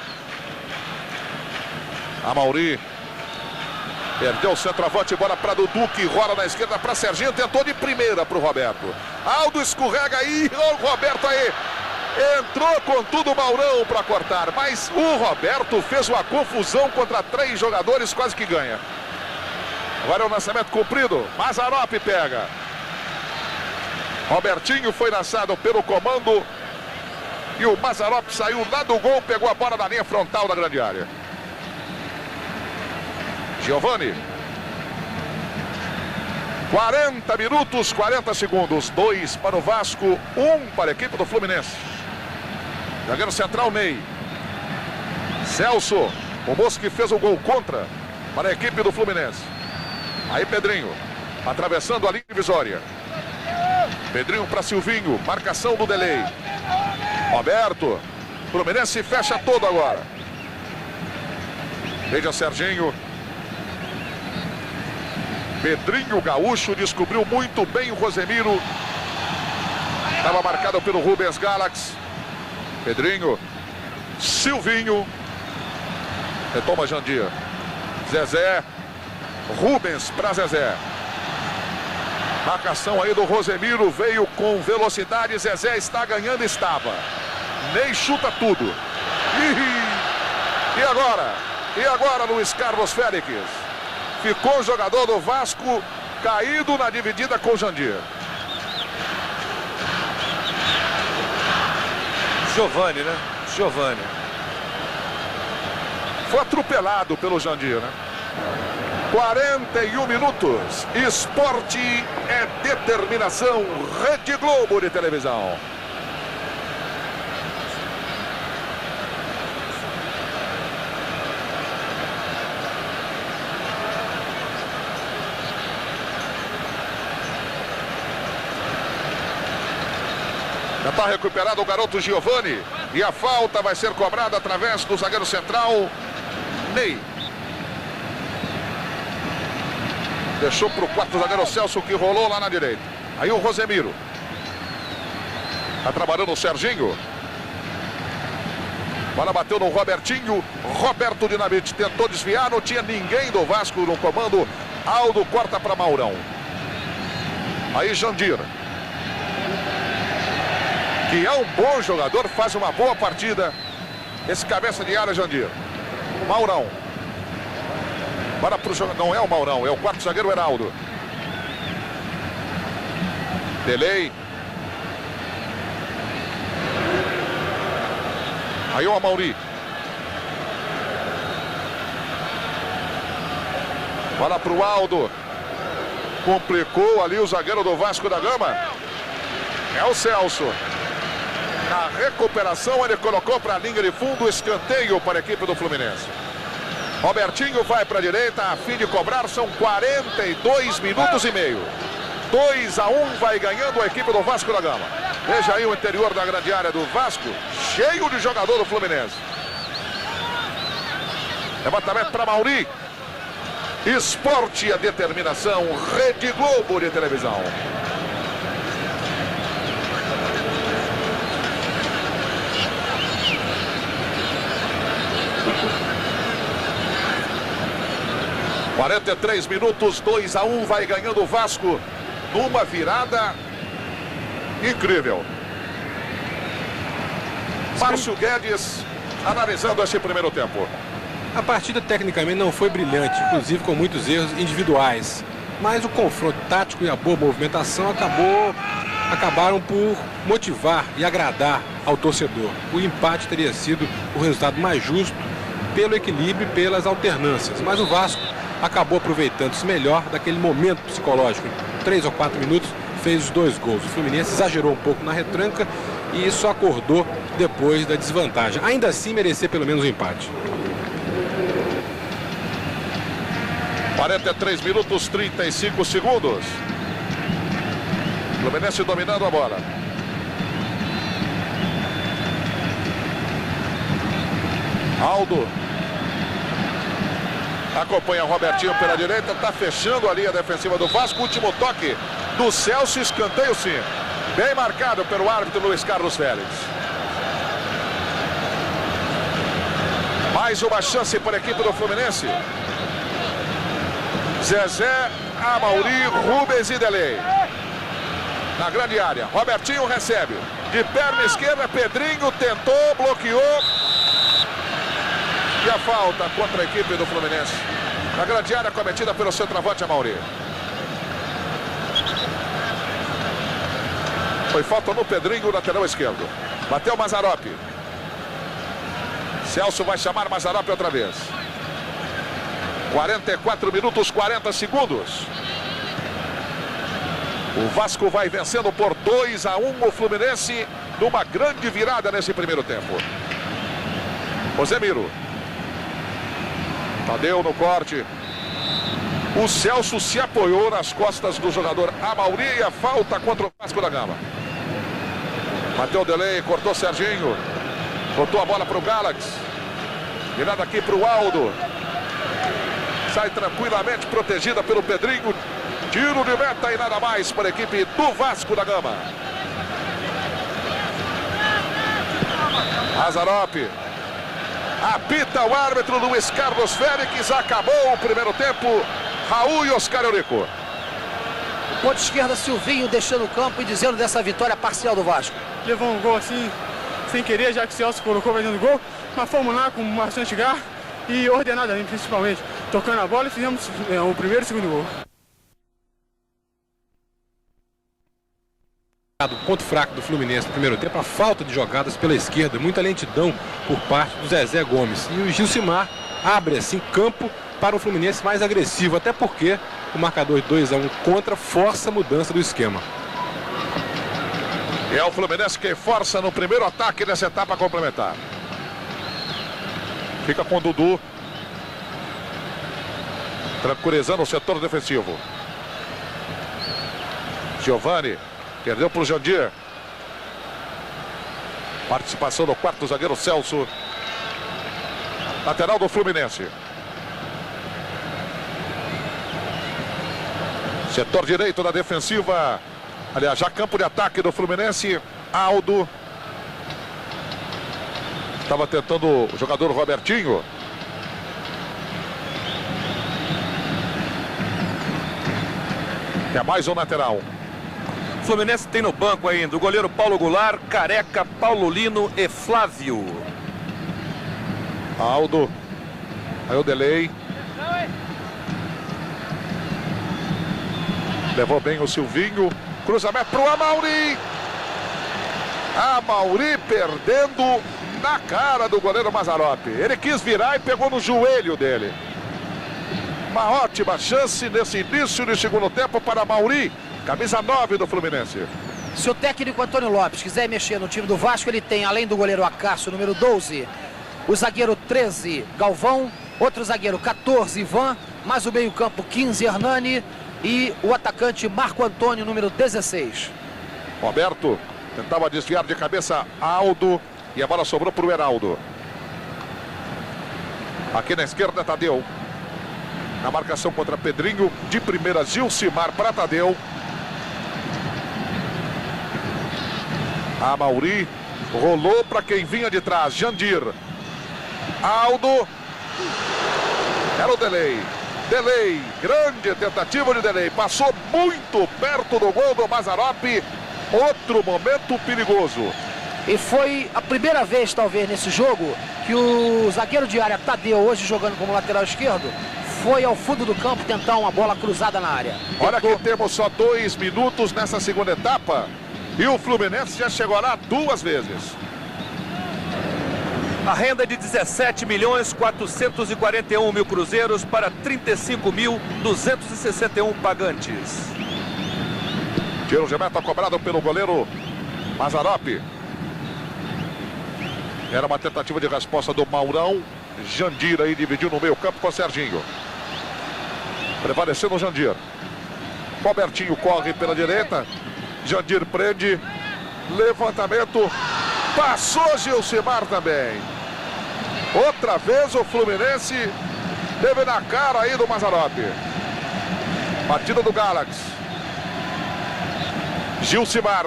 Amauri. Perdeu o centroavante, bola para Dudu, que rola na esquerda para Serginho, tentou de primeira para o Roberto. Aldo escorrega aí, o Roberto aí. Entrou com tudo o Maurão para cortar, mas o Roberto fez uma confusão contra 3 jogadores, quase que ganha. Agora é o lançamento comprido, Mazzaropi pega. Robertinho foi lançado pelo comando e o Mazzaropi saiu lá do gol, pegou a bola na linha frontal da grande área. Giovani. 40 minutos, 40 segundos. 2 para o Vasco, 1 para a equipe do Fluminense. Zagueiro central, Ney. Celso, o moço que fez o gol contra para a equipe do Fluminense. Aí Pedrinho, atravessando a linha divisória. Pedrinho para Silvinho, marcação do Delay. Roberto, Fluminense fecha todo agora. Veja Serginho. Pedrinho Gaúcho descobriu muito bem o Rosemiro. Estava marcado pelo Rubens Galax. Pedrinho. Silvinho. Retoma Jandir. Zezé. Rubens para Zezé. Marcação aí do Rosemiro. Veio com velocidade. Zezé está ganhando, estava. Ney chuta tudo. E agora? E agora, Luiz Carlos Félix? Ficou o jogador do Vasco caído na dividida com o Jandir. Giovani, né? Giovani. Foi atropelado pelo Jandir, né? 41 minutos. Esporte é determinação. Rede Globo de televisão. Já está recuperado o garoto Giovani. E a falta vai ser cobrada através do zagueiro central, Ney. Deixou para o quarto zagueiro Celso, que rolou lá na direita. Aí o Rosemiro. Está trabalhando o Serginho. Bola bateu no Robertinho. Roberto Dinamite tentou desviar. Não tinha ninguém do Vasco no comando. Aldo corta para Maurão. Aí Jandir, que é um bom jogador, faz uma boa partida. Esse cabeça de área, Jandir. Maurão. Bora pro jogo. Não é o Maurão, é o quarto zagueiro, Heraldo. Delay. Aí o Amauri. Bola pro Aldo. Complicou ali o zagueiro do Vasco da Gama. É o Celso. Na recuperação ele colocou para a linha de fundo, escanteio para a equipe do Fluminense. Robertinho vai para a direita, a fim de cobrar, são 42 minutos e meio. 2-1 vai ganhando a equipe do Vasco da Gama. Veja aí o interior da grande área do Vasco, cheio de jogador do Fluminense. Levantamento para Mauri. Esporte e a determinação, Rede Globo de televisão. (43 minutos, 2-1, vai ganhando o Vasco numa virada incrível. Márcio Guedes analisando esse primeiro tempo. A partida tecnicamente não foi brilhante, inclusive com muitos erros individuais. Mas o confronto tático e a boa movimentação acabaram por motivar e agradar ao torcedor. O empate teria sido o resultado mais justo pelo equilíbrio e pelas alternâncias. Mas o Vasco acabou aproveitando-se melhor daquele momento psicológico. Em 3 ou 4 minutos fez os 2 gols. O Fluminense exagerou um pouco na retranca e isso acordou depois da desvantagem. Ainda assim merecer pelo menos um empate. 43 minutos, 35 segundos. Fluminense dominando a bola. Aldo. Acompanha o Robertinho pela direita. Está fechando a linha defensiva do Vasco. Último toque do Celso. Escanteio sim. Bem marcado pelo árbitro Luiz Carlos Félix. Mais uma chance para a equipe do Fluminense. Zezé, Amauri, Rubens e Delei. Na grande área. Robertinho recebe. De perna esquerda, Pedrinho tentou, bloqueou. E a falta contra a equipe do Fluminense. Na grande área cometida pelo centroavante Amauri. Foi falta no Pedrinho, lateral esquerdo. Bateu Mazzaropi. Celso vai chamar Mazzaropi outra vez. 44 minutos, 40 segundos. O Vasco vai vencendo por 2-1 o Fluminense numa grande virada nesse primeiro tempo. Rosemiro. Tadeu no corte. O Celso se apoiou nas costas do jogador Amauri e a falta contra o Vasco da Gama. Bateu o Delei, cortou Serginho. Botou a bola para o Galaxy. Virada aqui para o Aldo. Sai tranquilamente, protegida pelo Pedrinho. Tiro de meta e nada mais para a equipe do Vasco da Gama. Mazzaropi. Apita o árbitro Luiz Carlos Félix. Acabou o primeiro tempo. Raul e Oscar Eurico. Ponta esquerda, Silvinho deixando o campo e dizendo dessa vitória parcial do Vasco. Levou um gol assim, sem querer, já que o Celso colocou fazendo gol. Mas fomos lá com bastante garra e ordenadamente, principalmente. Tocando a bola e fizemos o primeiro e o segundo gol. O ponto fraco do Fluminense no primeiro tempo, a falta de jogadas pela esquerda, muita lentidão por parte do Zezé Gomes. E o Gilcimar abre assim campo para um Fluminense mais agressivo, até porque o marcador de 2-1 contra força a mudança do esquema. É o Fluminense que força no primeiro ataque dessa etapa complementar. Fica com o Dudu. Tranquilizando o setor defensivo. Giovani. Perdeu para o Jandir. Participação do quarto zagueiro Celso. Lateral do Fluminense. Setor direito da defensiva. Aliás, já campo de ataque do Fluminense. Aldo. Estava tentando o jogador Robertinho. É mais um lateral. Fluminense tem no banco ainda o goleiro Paulo Goulart, Careca, Paulo Lino e Flávio. Aldo. Aí o Delei. Levou bem o Silvinho. Cruzamento para o Amauri. Amauri perdendo na cara do goleiro Mazzaropi. Ele quis virar e pegou no joelho dele. Uma ótima chance nesse início de segundo tempo para Amauri. Camisa 9 do Fluminense. Se o técnico Antônio Lopes quiser mexer no time do Vasco, ele tem, além do goleiro Acácio, número 12, o zagueiro 13, Galvão, outro zagueiro 14, Ivan, mais o meio-campo 15, Hernani e o atacante Marco Antônio, número 16. Roberto tentava desviar de cabeça Aldo e a bola sobrou para o Heraldo. Aqui na esquerda, Tadeu. Na marcação contra Pedrinho. De primeira, Gilcimar para Tadeu. Amauri. Rolou para quem vinha de trás. Jandir. Aldo. Era o Delay. Delay. Grande tentativa de Delay. Passou muito perto do gol do Mazzaropi. Outro momento perigoso. E foi a primeira vez, talvez, nesse jogo, que o zagueiro de área Tadeu, hoje jogando como lateral esquerdo, foi ao fundo do campo tentar uma bola cruzada na área. Olha que temos só 2 minutos nessa segunda etapa. E o Fluminense já chegou lá 2 vezes. A renda é de 17.441.000 cruzeiros para 35.261 pagantes. Tiro de meta cobrado pelo goleiro Mazzaropi. Era uma tentativa de resposta do Maurão. Jandir aí dividiu no meio campo com o Serginho. Prevalecendo o Jandir. Robertinho corre pela direita. Jandir prende. Levantamento. Passou Gilcimar também. Outra vez o Fluminense teve na cara aí do Mazzaropi. Batida do Galaxy. Gilcimar.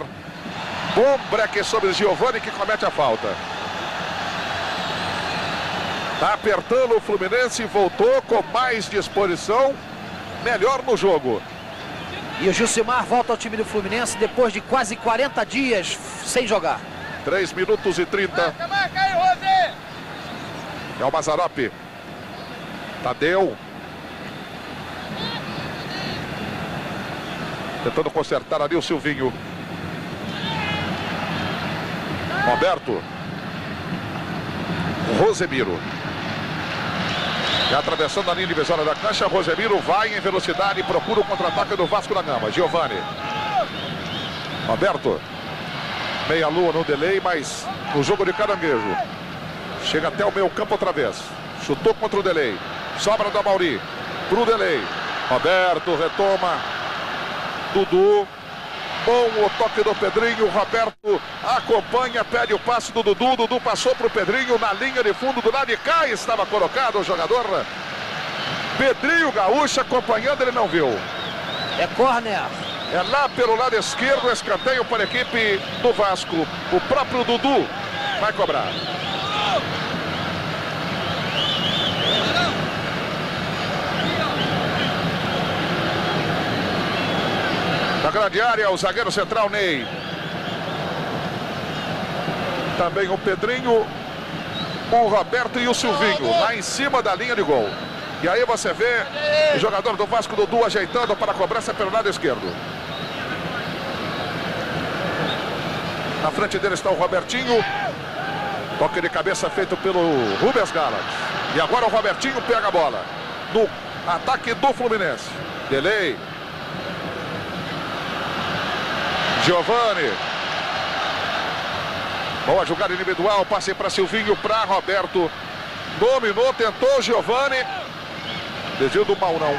Bom breque sobre Giovani que comete a falta. Tá apertando o Fluminense, voltou com mais disposição, melhor no jogo. E o Gilcimar volta ao time do Fluminense depois de quase 40 dias sem jogar. 3 minutos e 30. É o Mazzaropi. Tadeu. Tentando consertar ali o Silvinho. Roberto. Rosemiro. E atravessando a linha divisória da cancha, Rosemiro vai em velocidade e procura o contra-ataque do Vasco da Gama. Giovani. Roberto. Meia-lua no delay, mas no jogo de caranguejo. Chega até o meio campo outra vez. Chutou contra o delay. Sobra do Amauri. Pro delay. Roberto retoma. Dudu. Bom o toque do Pedrinho. Roberto acompanha, pede o passe do Dudu. Dudu passou para o Pedrinho na linha de fundo do lado de cá. Estava colocado o jogador Pedrinho Gaúcho acompanhando, ele não viu. É córner. É lá pelo lado esquerdo, escanteio para a equipe do Vasco. O próprio Dudu vai cobrar. Na grande área, o zagueiro central Ney. Também o Pedrinho, o Roberto e o Silvinho, lá em cima da linha de gol. E aí você vê o jogador do Vasco, Dudu, ajeitando para a cobrança pelo lado esquerdo. Na frente dele está o Robertinho. Toque de cabeça feito pelo Rubens Galaxy. E agora o Robertinho pega a bola no ataque do Fluminense. Delay. Giovani. Boa jogada individual, passe para Silvinho, para Roberto. Dominou, tentou Giovani. Desvio do Maurão.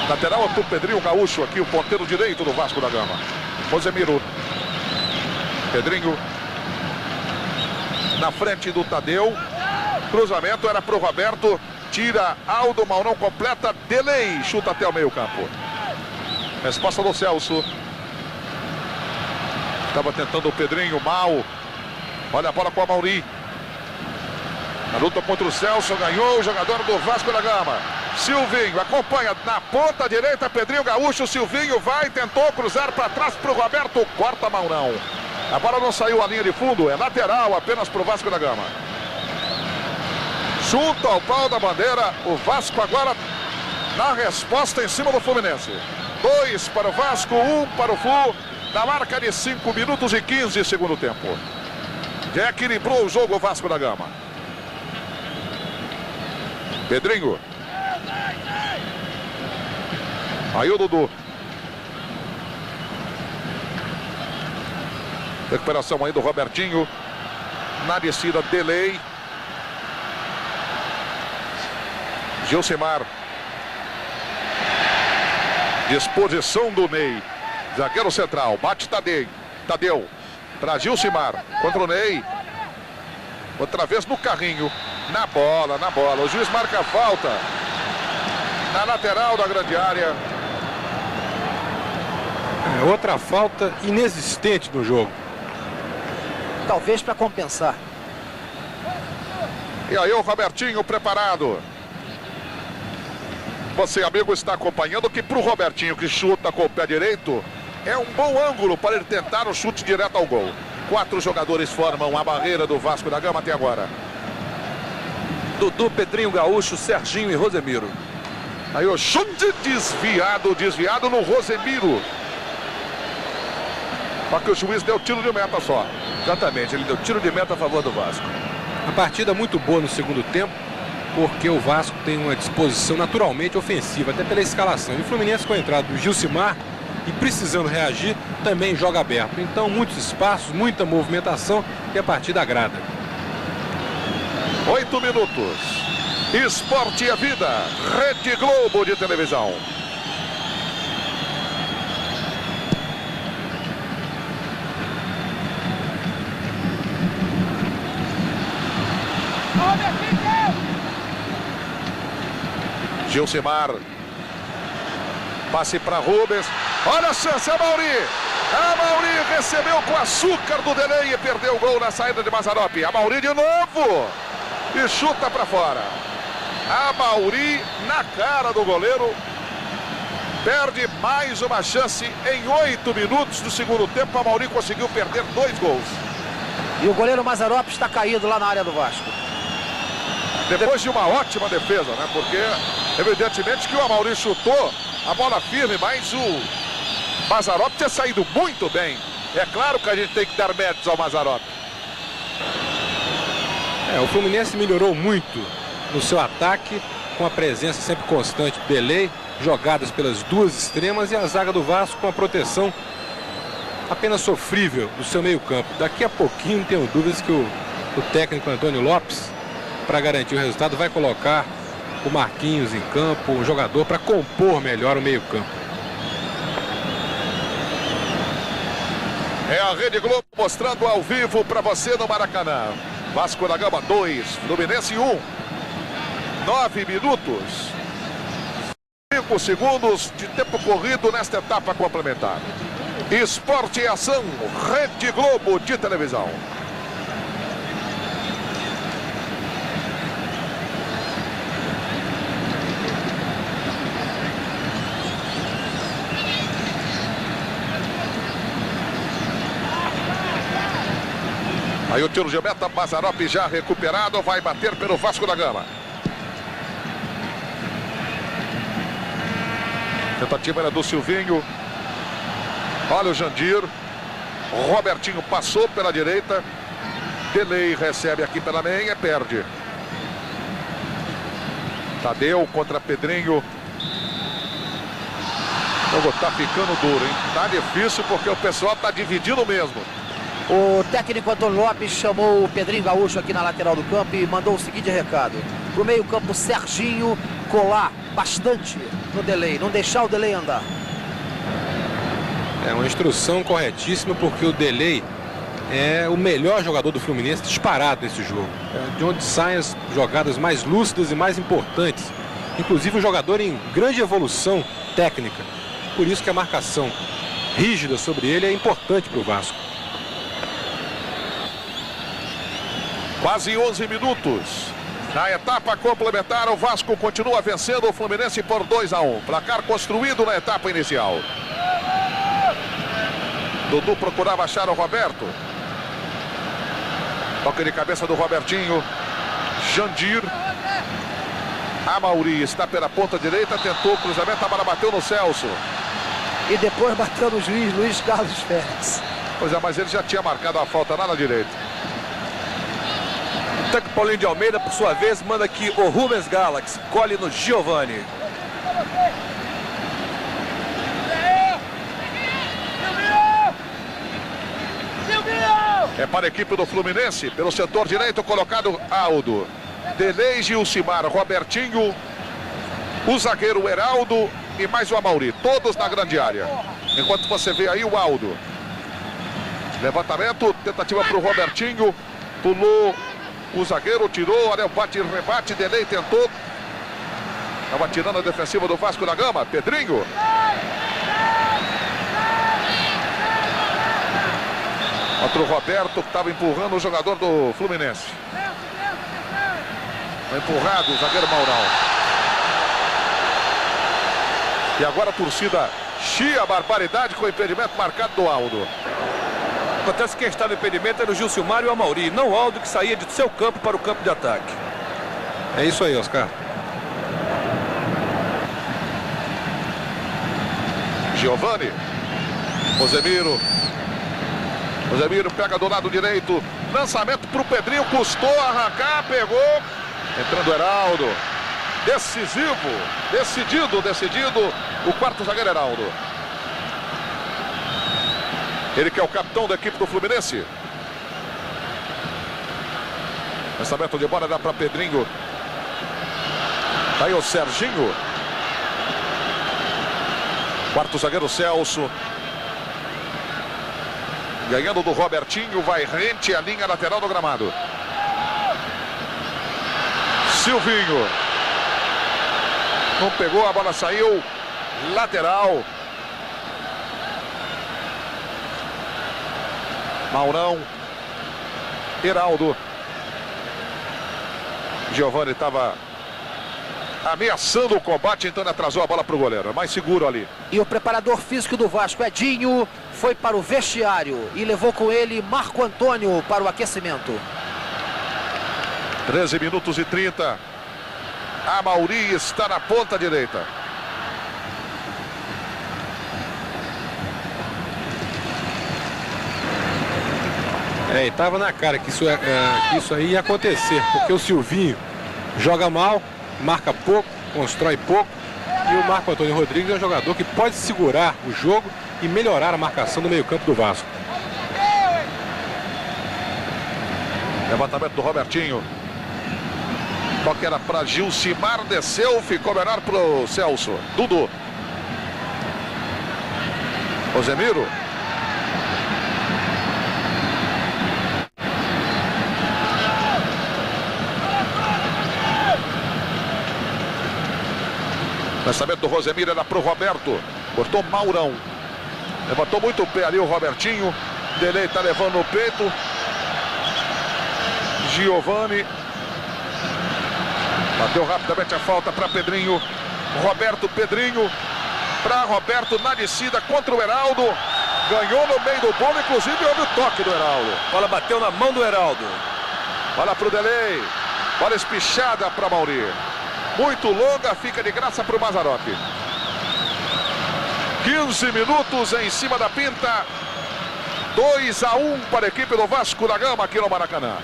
Lateral do Pedrinho Gaúcho aqui, o ponteiro direito do Vasco da Gama. Rosemiro. Pedrinho. Na frente do Tadeu. Cruzamento era para o Roberto. Tira Aldo, Maurão completa. Delay, chuta até o meio campo. Resposta do Celso. Estava tentando o Pedrinho, mal. Olha a bola com a Amauri. Na luta contra o Celso, ganhou o jogador do Vasco da Gama. Silvinho acompanha na ponta direita, Pedrinho Gaúcho. Silvinho vai, tentou cruzar para trás para o Roberto. Corta Maurão. A bola não saiu à linha de fundo, é lateral apenas para o Vasco da Gama. Junto ao pau da bandeira, o Vasco agora na resposta em cima do Fluminense. 2 para o Vasco, 1 para o Flu, na marca de 5 minutos e 15 segundo tempo. Já equilibrou o jogo o Vasco da Gama. Pedrinho. Aí o Dudu. Recuperação aí do Robertinho. Na descida, Delay. Gilcimar. Disposição do Ney. Zagueiro central. Bate Tadeu. Para Gilcimar. Contra o Ney. Outra vez no carrinho. Na bola, na bola. O juiz marca a falta na lateral da grande área. Outra falta inexistente no jogo. Talvez para compensar. E aí o Robertinho preparado. Você, amigo, está acompanhando que para o Robertinho, que chuta com o pé direito, é um bom ângulo para ele tentar o chute direto ao gol. 4 jogadores formam a barreira do Vasco da Gama até agora. Dudu, Pedrinho Gaúcho, Serginho e Rosemiro. Aí o chute desviado no Rosemiro. Só que o juiz deu tiro de meta só. Exatamente, ele deu tiro de meta a favor do Vasco. Uma partida muito boa no segundo tempo, porque o Vasco tem uma disposição naturalmente ofensiva, até pela escalação. E o Fluminense, com a entrada do Gilcimar e precisando reagir, também joga aberto. Então, muitos espaços, muita movimentação e a partida agrada. 8 minutos. Esporte é vida. Rede Globo de televisão. Gilcimar. Passe para Rubens. Olha a chance, a Mauri. A Mauri recebeu com açúcar do delay e perdeu o gol na saída de Mazzaropi. A Mauri de novo. E chuta para fora. A Mauri na cara do goleiro. Perde mais uma chance em 8 minutos do segundo tempo. A Mauri conseguiu perder 2 gols. E o goleiro Mazzaropi está caído lá na área do Vasco. Depois de uma ótima defesa, né? Porque evidentemente que o Amauri chutou a bola firme, mas o Mazzaropi tinha saído muito bem. É claro que a gente tem que dar méritos ao Mazzaropi. O Fluminense melhorou muito no seu ataque, com a presença sempre constante do delay, jogadas pelas duas extremas, e a zaga do Vasco com a proteção apenas sofrível do seu meio campo. Daqui a pouquinho, não tenho dúvidas que o técnico Antônio Lopes, para garantir o resultado, vai colocar o Marquinhos em campo, um jogador para compor melhor o meio campo. É a Rede Globo mostrando ao vivo para você no Maracanã. Vasco da Gama 2, Fluminense 1. 9 minutos. 5 segundos de tempo corrido nesta etapa complementar. Esporte e ação, Rede Globo de televisão. Aí o tiro de meta, Mazzaropi já recuperado, vai bater pelo Vasco da Gama. Tentativa era do Silvinho. Olha o Jandir. Robertinho passou pela direita. Delay recebe aqui pela meia, perde. Tadeu contra Pedrinho. O jogo tá ficando duro, hein? Tá difícil porque o pessoal tá dividindo mesmo. O técnico Antônio Lopes chamou o Pedrinho Gaúcho aqui na lateral do campo e mandou o seguinte recado. Pro meio campo, Serginho colar bastante no delay, não deixar o delay andar. É uma instrução corretíssima, porque o delay é o melhor jogador do Fluminense disparado nesse jogo. É de onde saem as jogadas mais lúcidas e mais importantes. Inclusive um jogador em grande evolução técnica. Por isso que a marcação rígida sobre ele é importante para o Vasco. Quase 11 minutos. Na etapa complementar, o Vasco continua vencendo o Fluminense por 2-1. Placar construído na etapa inicial. Dudu procurava achar o Roberto. Toque de cabeça do Robertinho. Jandir. Amauri está pela ponta direita, tentou o cruzamento, a bola bateu no Celso. E depois bateu no juiz Luiz Carlos Félix. Pois é, mas ele já tinha marcado a falta lá na direita. O técnico Paulinho de Almeida, por sua vez, manda aqui o Rubens Galax, colhe no Giovani. É para a equipe do Fluminense, pelo setor direito colocado Aldo. Delay, Gilcimar, Robertinho, o zagueiro Heraldo e mais o Amauri, todos na grande área. Enquanto você vê aí o Aldo. Levantamento, tentativa para o Robertinho, pulou O zagueiro tirou, olha o bate e rebate, Delei tentou. Estava tirando a defensiva do Vasco da Gama, Pedrinho. Contra o Roberto, que estava empurrando o jogador do Fluminense. Foi empurrado o zagueiro Maurão. E agora a torcida chia a barbaridade com o impedimento marcado do Aldo. Acontece que quem estava no impedimento era o Gilcimar e o Amauri, não o Aldo, que saía de seu campo para o campo de ataque. É isso aí, Oscar. Giovani. Rosemiro. Rosemiro pega do lado direito. Lançamento para o Pedrinho. Custou arrancar. Pegou. Entrando o Heraldo. Decisivo. Decidido. O quarto zagueiro Heraldo. Ele que é o capitão da equipe do Fluminense. Lançamento de bola dá para Pedrinho. Tá aí o Serginho. Quarto zagueiro Celso. Ganhando do Robertinho, vai rente a linha lateral do gramado. Silvinho. Não pegou, a bola saiu. Lateral. Maurão. Heraldo. Giovani estava ameaçando o combate, então ele atrasou a bola para o goleiro. É mais seguro ali. E o preparador físico do Vasco, Edinho, foi para o vestiário e levou com ele Marco Antônio para o aquecimento. 13 minutos e 30. Amauri está na ponta direita. E tava na cara que isso aí ia acontecer, porque o Silvinho joga mal, marca pouco, constrói pouco, e o Marco Antônio Rodrigues é um jogador que pode segurar o jogo e melhorar a marcação do meio-campo do Vasco. Levantamento do Robertinho. Toque era para Gilcimar, desceu, ficou melhor para o Celso. Dudu. Rosemiro. Lançamento do Rosemiro era para o Roberto. Cortou Maurão. Levantou muito o pé ali o Robertinho. Delei está levando no peito. Giovani. Bateu rapidamente a falta para Pedrinho. Roberto, Pedrinho. Para Roberto na descida contra o Heraldo. Ganhou no meio do bolo, inclusive houve o toque do Heraldo. A bola bateu na mão do Heraldo. Bola para o Delei. Bola espichada para Mauri. Muito longa, fica de graça para o Mazzaropi. 15 minutos em cima da pinta. 2-1 para a equipe do Vasco da Gama aqui no Maracanã.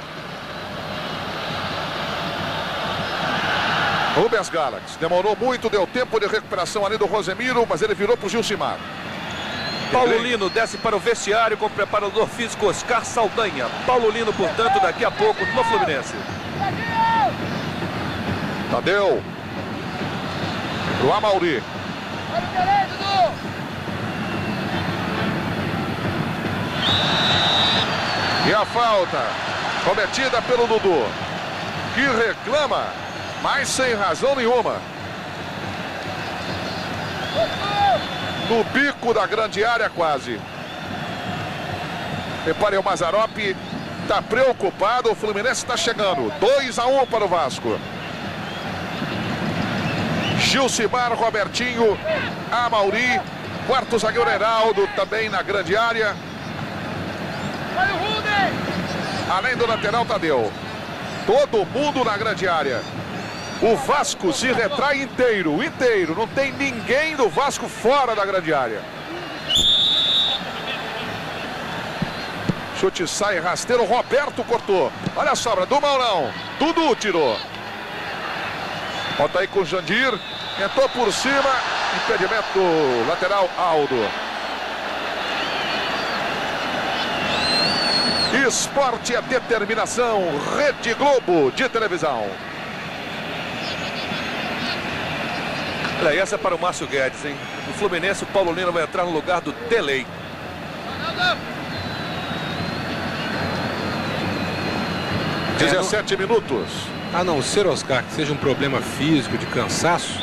Rubens Galax demorou muito, deu tempo de recuperação ali do Rosemiro, mas ele virou para o Gilcimar. Paulo Lino desce para o vestiário com o preparador físico Oscar Saldanha. Paulo Lino, portanto, daqui a pouco no Fluminense. Tadeu. Pro Amauri. E a falta cometida pelo Dudu, que reclama, mas sem razão nenhuma. No bico da grande área quase. Repare, o Mazzaropi está preocupado, o Fluminense está chegando. 2-1 para o Vasco. Gilcimar, Robertinho, Amauri, quarto zagueiro Heraldo também na grande área. Além do lateral Tadeu. Todo mundo na grande área. O Vasco se retrai inteiro. Não tem ninguém do Vasco fora da grande área. Chute sai rasteiro, Roberto cortou. Olha a sobra do Maurão. Dudu tirou. Bota aí com o Jandir. Entrou por cima. Impedimento do lateral Aldo. Esporte é determinação. Rede Globo de televisão. Olha, essa é para o Márcio Guedes, hein? No Fluminense, o Paulo Lino vai entrar no lugar do Delei. 17 minutos. A não ser, Oscar, que seja um problema físico, de cansaço,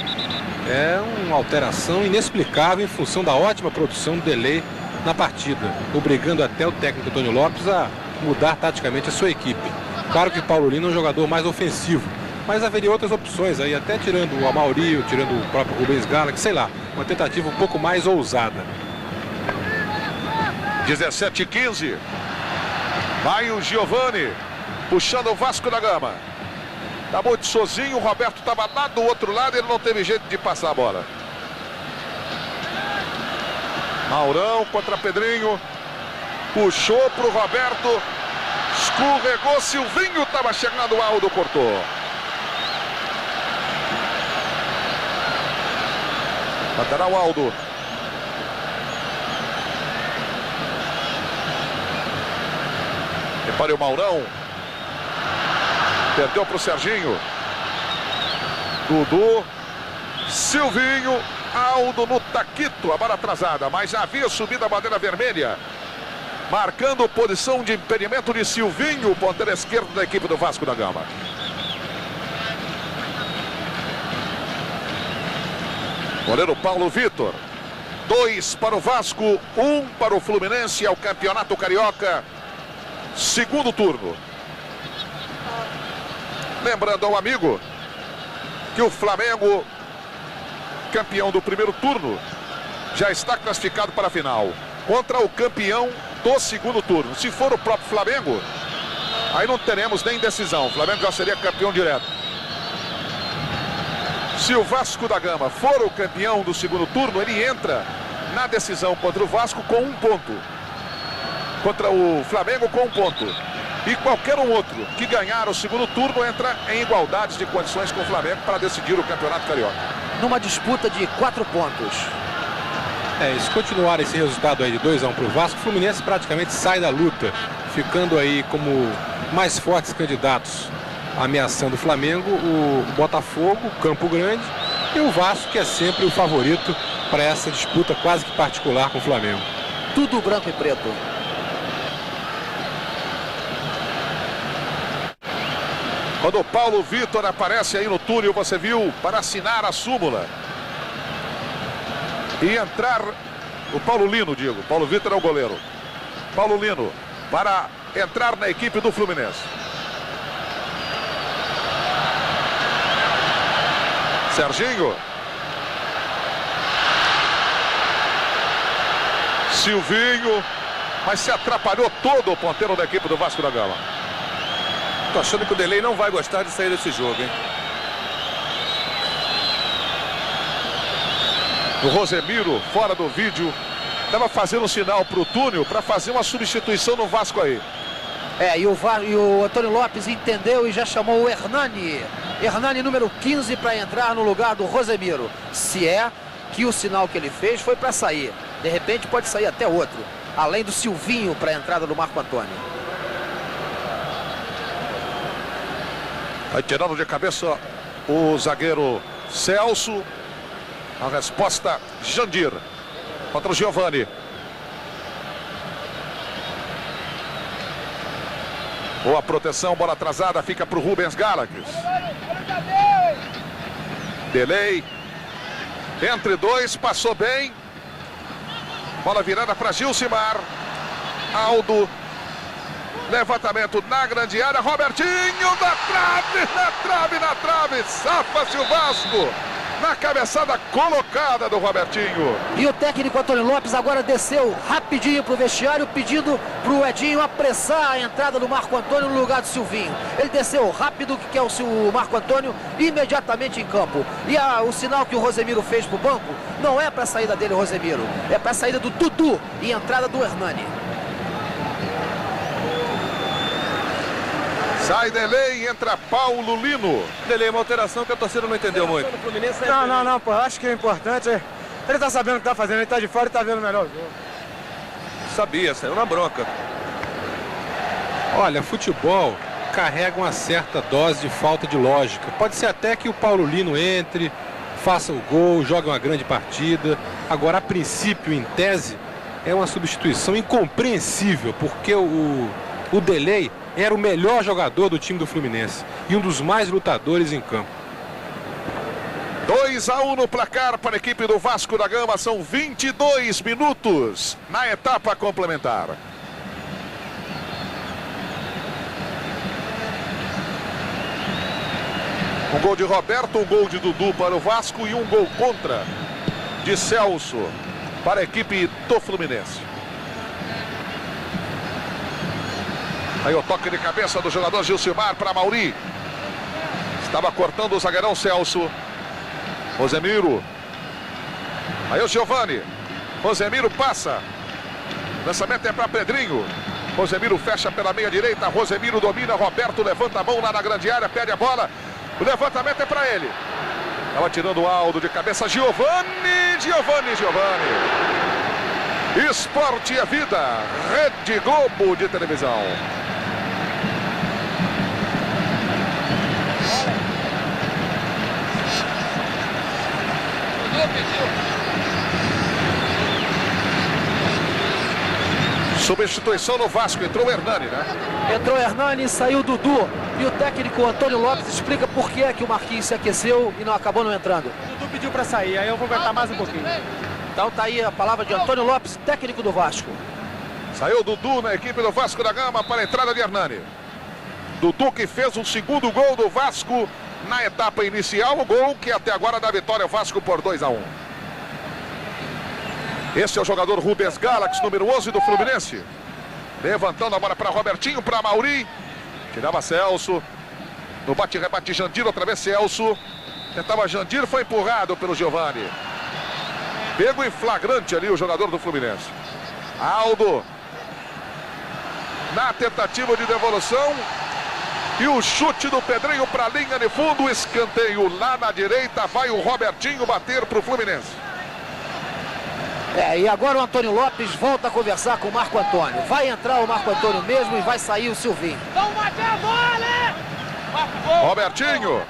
é uma alteração inexplicável em função da ótima produção do Delay na partida, obrigando até o técnico Antônio Lopes a mudar taticamente a sua equipe. Claro que Paulo Lino é um jogador mais ofensivo, mas haveria outras opções aí, até tirando o Amauri, tirando o próprio Rubens Galax, sei lá, uma tentativa um pouco mais ousada. 17-15. Vai o Giovani, puxando o Vasco da Gama. Tá muito sozinho, o Roberto estava lá do outro lado, ele não teve jeito de passar a bola. Maurão contra Pedrinho. Puxou pro Roberto. Escorregou, Silvinho estava chegando, o Aldo cortou. Lateral Aldo. Repare o Maurão. Perdeu para o Serginho. Dudu. Silvinho. Aldo no taquito. A bola atrasada, mas havia subido a bandeira vermelha. Marcando posição de impedimento de Silvinho, ponteiro esquerdo da equipe do Vasco da Gama. Goleiro Paulo Vitor. 2 para o Vasco, 1 para o Fluminense. É o Campeonato Carioca. Segundo turno. Lembrando ao amigo que o Flamengo, campeão do primeiro turno, já está classificado para a final contra o campeão do segundo turno. Se for o próprio Flamengo, aí não teremos nem decisão. O Flamengo já seria campeão direto. Se o Vasco da Gama for o campeão do segundo turno, ele entra na decisão contra o Vasco com 1 ponto. Contra o Flamengo com 1 ponto. E qualquer um outro que ganhar o segundo turno entra em igualdades de condições com o Flamengo para decidir o Campeonato Carioca. Numa disputa de 4 pontos. Se continuar esse resultado aí de 2-1 para o Vasco, o Fluminense praticamente sai da luta, ficando aí como mais fortes candidatos, ameaçando o Flamengo, o Botafogo, o Campo Grande e o Vasco, que é sempre o favorito para essa disputa quase que particular com o Flamengo. Tudo branco e preto. Quando o Paulo Vitor aparece aí no túnel, você viu, para assinar a súmula. E entrar, o Paulo Lino, digo, Paulo Vitor é o goleiro. Paulo Lino, para entrar na equipe do Fluminense. Serginho. Silvinho. Mas se atrapalhou todo o ponteiro da equipe do Vasco da Gama. Tô achando que o Delay não vai gostar de sair desse jogo, hein? O Rosemiro, fora do vídeo, estava fazendo um sinal para o túnel para fazer uma substituição no Vasco aí. E o Antônio Lopes entendeu e já chamou o Hernani. Hernani número 15 para entrar no lugar do Rosemiro. Se é que o sinal que ele fez foi para sair. De repente pode sair até outro. Além do Silvinho para a entrada do Marco Antônio. Vai tirando de cabeça o zagueiro Celso. A resposta, Jandir. Contra o Giovani. Boa proteção, bola atrasada, fica para o Rubens Galax. Delay. Entre dois, passou bem. Bola virada para Gilcimar. Aldo. Levantamento na grande área. Robertinho na trave. Safa-se o Vasco. Na cabeçada colocada do Robertinho. E o técnico Antônio Lopes agora desceu rapidinho para o vestiário, pedindo para o Edinho apressar a entrada do Marco Antônio no lugar do Silvinho. Ele desceu rápido, que é o Marco Antônio, imediatamente em campo. E o sinal que o Rosemiro fez para o banco não é para a saída dele, Rosemiro. É para a saída do Dudu e entrada do Hernani. Sai Delay, entra Paulo Lino. Delay, uma alteração que a torcida não entendeu muito. Não, pô, acho que é importante. Ele tá sabendo o que tá fazendo, ele tá de fora e tá vendo melhor o jogo. Sabia, saiu na bronca. Olha, futebol carrega uma certa dose de falta de lógica. Pode ser até que o Paulo Lino entre, faça o gol, jogue uma grande partida. Agora, a princípio, em tese, é uma substituição incompreensível, porque o Delay era o melhor jogador do time do Fluminense e um dos mais lutadores em campo. 2-1 no placar para a equipe do Vasco da Gama. São 22 minutos na etapa complementar. Um gol de Roberto, um gol de Dudu para o Vasco e um gol contra de Celso para a equipe do Fluminense. Aí o toque de cabeça do jogador Gilcimar para Mauri. Estava cortando o zagueirão Celso. Rosemiro. Aí o Giovani. Rosemiro passa. Lançamento é para Pedrinho. Rosemiro fecha pela meia direita. Rosemiro domina. Roberto levanta a mão lá na grande área. Pede a bola. O levantamento é para ele. Estava tirando o Aldo de cabeça. Giovani. Esporte é vida. Rede Globo de televisão. Substituição no Vasco, entrou o Hernani, né? Entrou o Hernani, saiu o Dudu. E o técnico Antônio Lopes explica por que é que o Marquinhos se aqueceu e não acabou não entrando. O Dudu pediu para sair, aí eu vou aguentar mais um pouquinho. Então tá aí a palavra de Antônio Lopes, técnico do Vasco. Saiu o Dudu na equipe do Vasco da Gama para a entrada de Hernani. Dudu que fez o segundo gol do Vasco na etapa inicial. O gol que até agora dá vitória ao Vasco por 2-1. Esse é o jogador Rubens Galax, número 11 do Fluminense. Levantando a bola para Robertinho, para Mauri. Tirava Celso. No bate-rebate Jandir, outra vez Celso. Tentava Jandir, foi empurrado pelo Giovani. Pego em flagrante ali o jogador do Fluminense. Aldo. Na tentativa de devolução. E o chute do Pedrinho para a linha de fundo. Escanteio lá na direita. Vai o Robertinho bater para o Fluminense. E agora o Antônio Lopes volta a conversar com o Marco Antônio. Vai entrar o Marco Antônio mesmo e vai sair o Silvinho. Robertinho.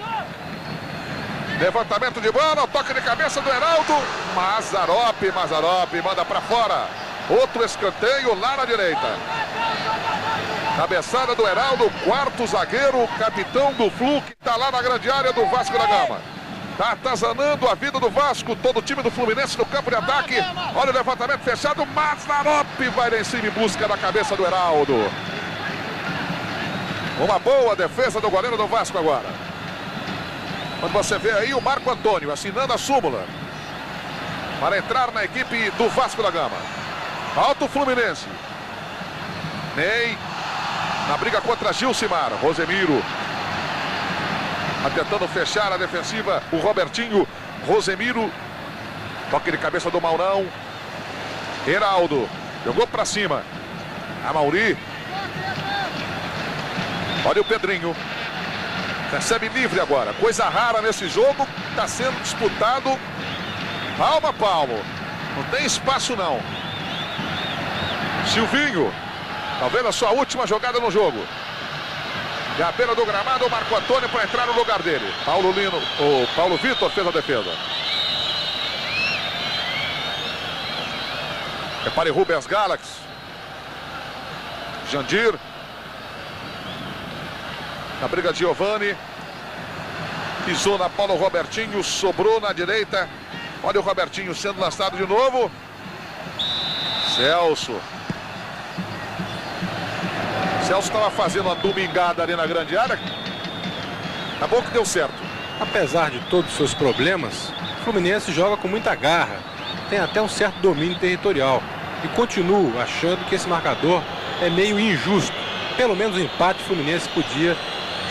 Levantamento de bola, toque de cabeça do Heraldo. Mazzaropi manda para fora. Outro escanteio lá na direita. Cabeçada do Heraldo, quarto zagueiro, capitão do Flu, que está lá na grande área do Vasco da Gama. Está atazanando a vida do Vasco, todo o time do Fluminense no campo de ataque. Olha o levantamento fechado, Mazzaropi vai lá em cima em busca da cabeça do Heraldo. Uma boa defesa do goleiro do Vasco agora. Quando você vê aí o Marco Antônio assinando a súmula para entrar na equipe do Vasco da Gama. Alto Fluminense. Ney na briga contra Gilcimar. Rosemiro tentando fechar a defensiva, o Robertinho. Rosemiro, toque de cabeça do Maurão. Heraldo, jogou para cima. A Mauri. Olha o Pedrinho. Recebe livre agora. Coisa rara nesse jogo. Está sendo disputado palmo a palmo. Não tem espaço não. Silvinho. Talvez a sua última jogada no jogo. E à beira do gramado, o Marco Antônio para entrar no lugar dele. O Paulo Vitor fez a defesa. Repare Rubens Galax. Jandir. Na briga de Giovani. Pisou na bola o Robertinho. Sobrou na direita. Olha o Robertinho sendo lançado de novo. Celso. Celso estava fazendo uma domingada ali na grande área. Acabou que deu certo. Apesar de todos os seus problemas, o Fluminense joga com muita garra. Tem até um certo domínio territorial. E continuo achando que esse marcador é meio injusto. Pelo menos o empate Fluminense podia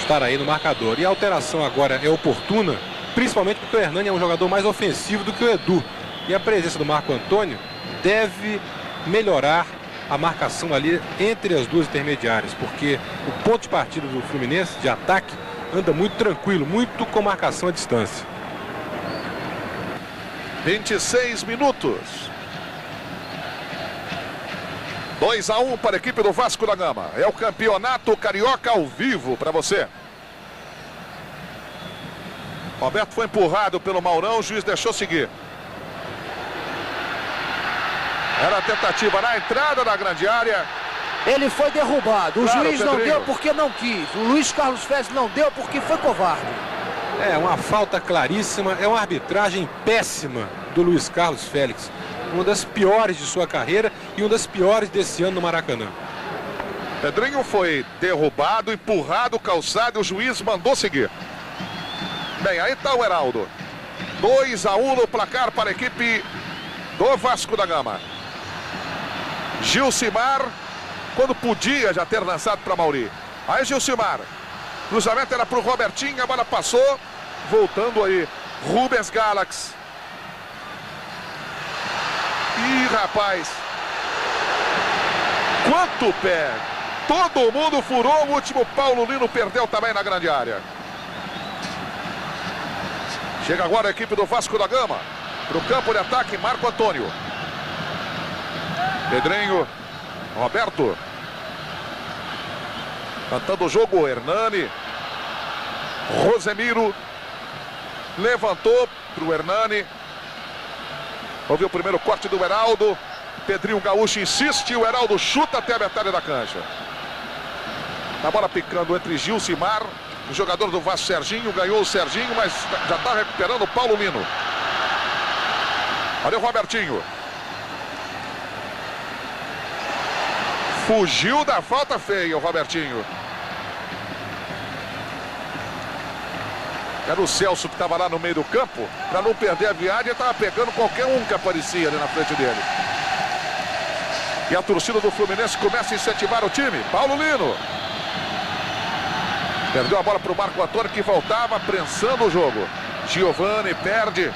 estar aí no marcador. E a alteração agora é oportuna, principalmente porque o Hernani é um jogador mais ofensivo do que o Edu. E a presença do Marco Antônio deve melhorar a marcação ali entre as duas intermediárias, porque o ponto de partida do Fluminense, de ataque, anda muito tranquilo, muito com marcação à distância. 26 minutos. 2-1 para a equipe do Vasco da Gama. É o campeonato carioca ao vivo para você. Roberto foi empurrado pelo Maurão, o juiz deixou seguir. Era a tentativa na entrada da grande área. Ele foi derrubado. O Claro, juiz não Pedrinho. deu porque não quis. O Luiz Carlos Félix não deu porque foi covarde. É uma falta claríssima, é uma arbitragem péssima do Luiz Carlos Félix. Uma das piores de sua carreira e uma das piores desse ano no Maracanã. Pedrinho foi derrubado, empurrado, calçado e o juiz mandou seguir. Bem, aí está o Heraldo. 2-1 no placar para a equipe do Vasco da Gama. Gilcimar, quando podia já ter lançado para Mauri. Aí Gilcimar. Cruzamento era para o Robertinho, a bola passou. Voltando aí, Rubens Galax. Ih, rapaz. Quanto pé. Todo mundo furou, o último Paulo Lino perdeu também na grande área. Chega agora a equipe do Vasco da Gama. Para o campo de ataque, Marco Antônio. Pedrinho. Roberto. Cantando o jogo, Hernani. Rosemiro. Levantou para o Hernani. Houve o primeiro corte do Heraldo. Pedrinho Gaúcho insiste. O Heraldo chuta até a metade da cancha. A bola picando entre Gilcimar. O jogador do Vasco, Serginho. Ganhou o Serginho, mas já está recuperando o Paulo Lino. Olha o Robertinho. Fugiu da falta feia o Robertinho. Era o Celso que estava lá no meio do campo. Para não perder a viagem, estava pegando qualquer um que aparecia ali na frente dele. E a torcida do Fluminense começa a incentivar o time. Paulo Lino. Perdeu a bola para o Marco Antônio, que voltava prensando o jogo. Giovani perde.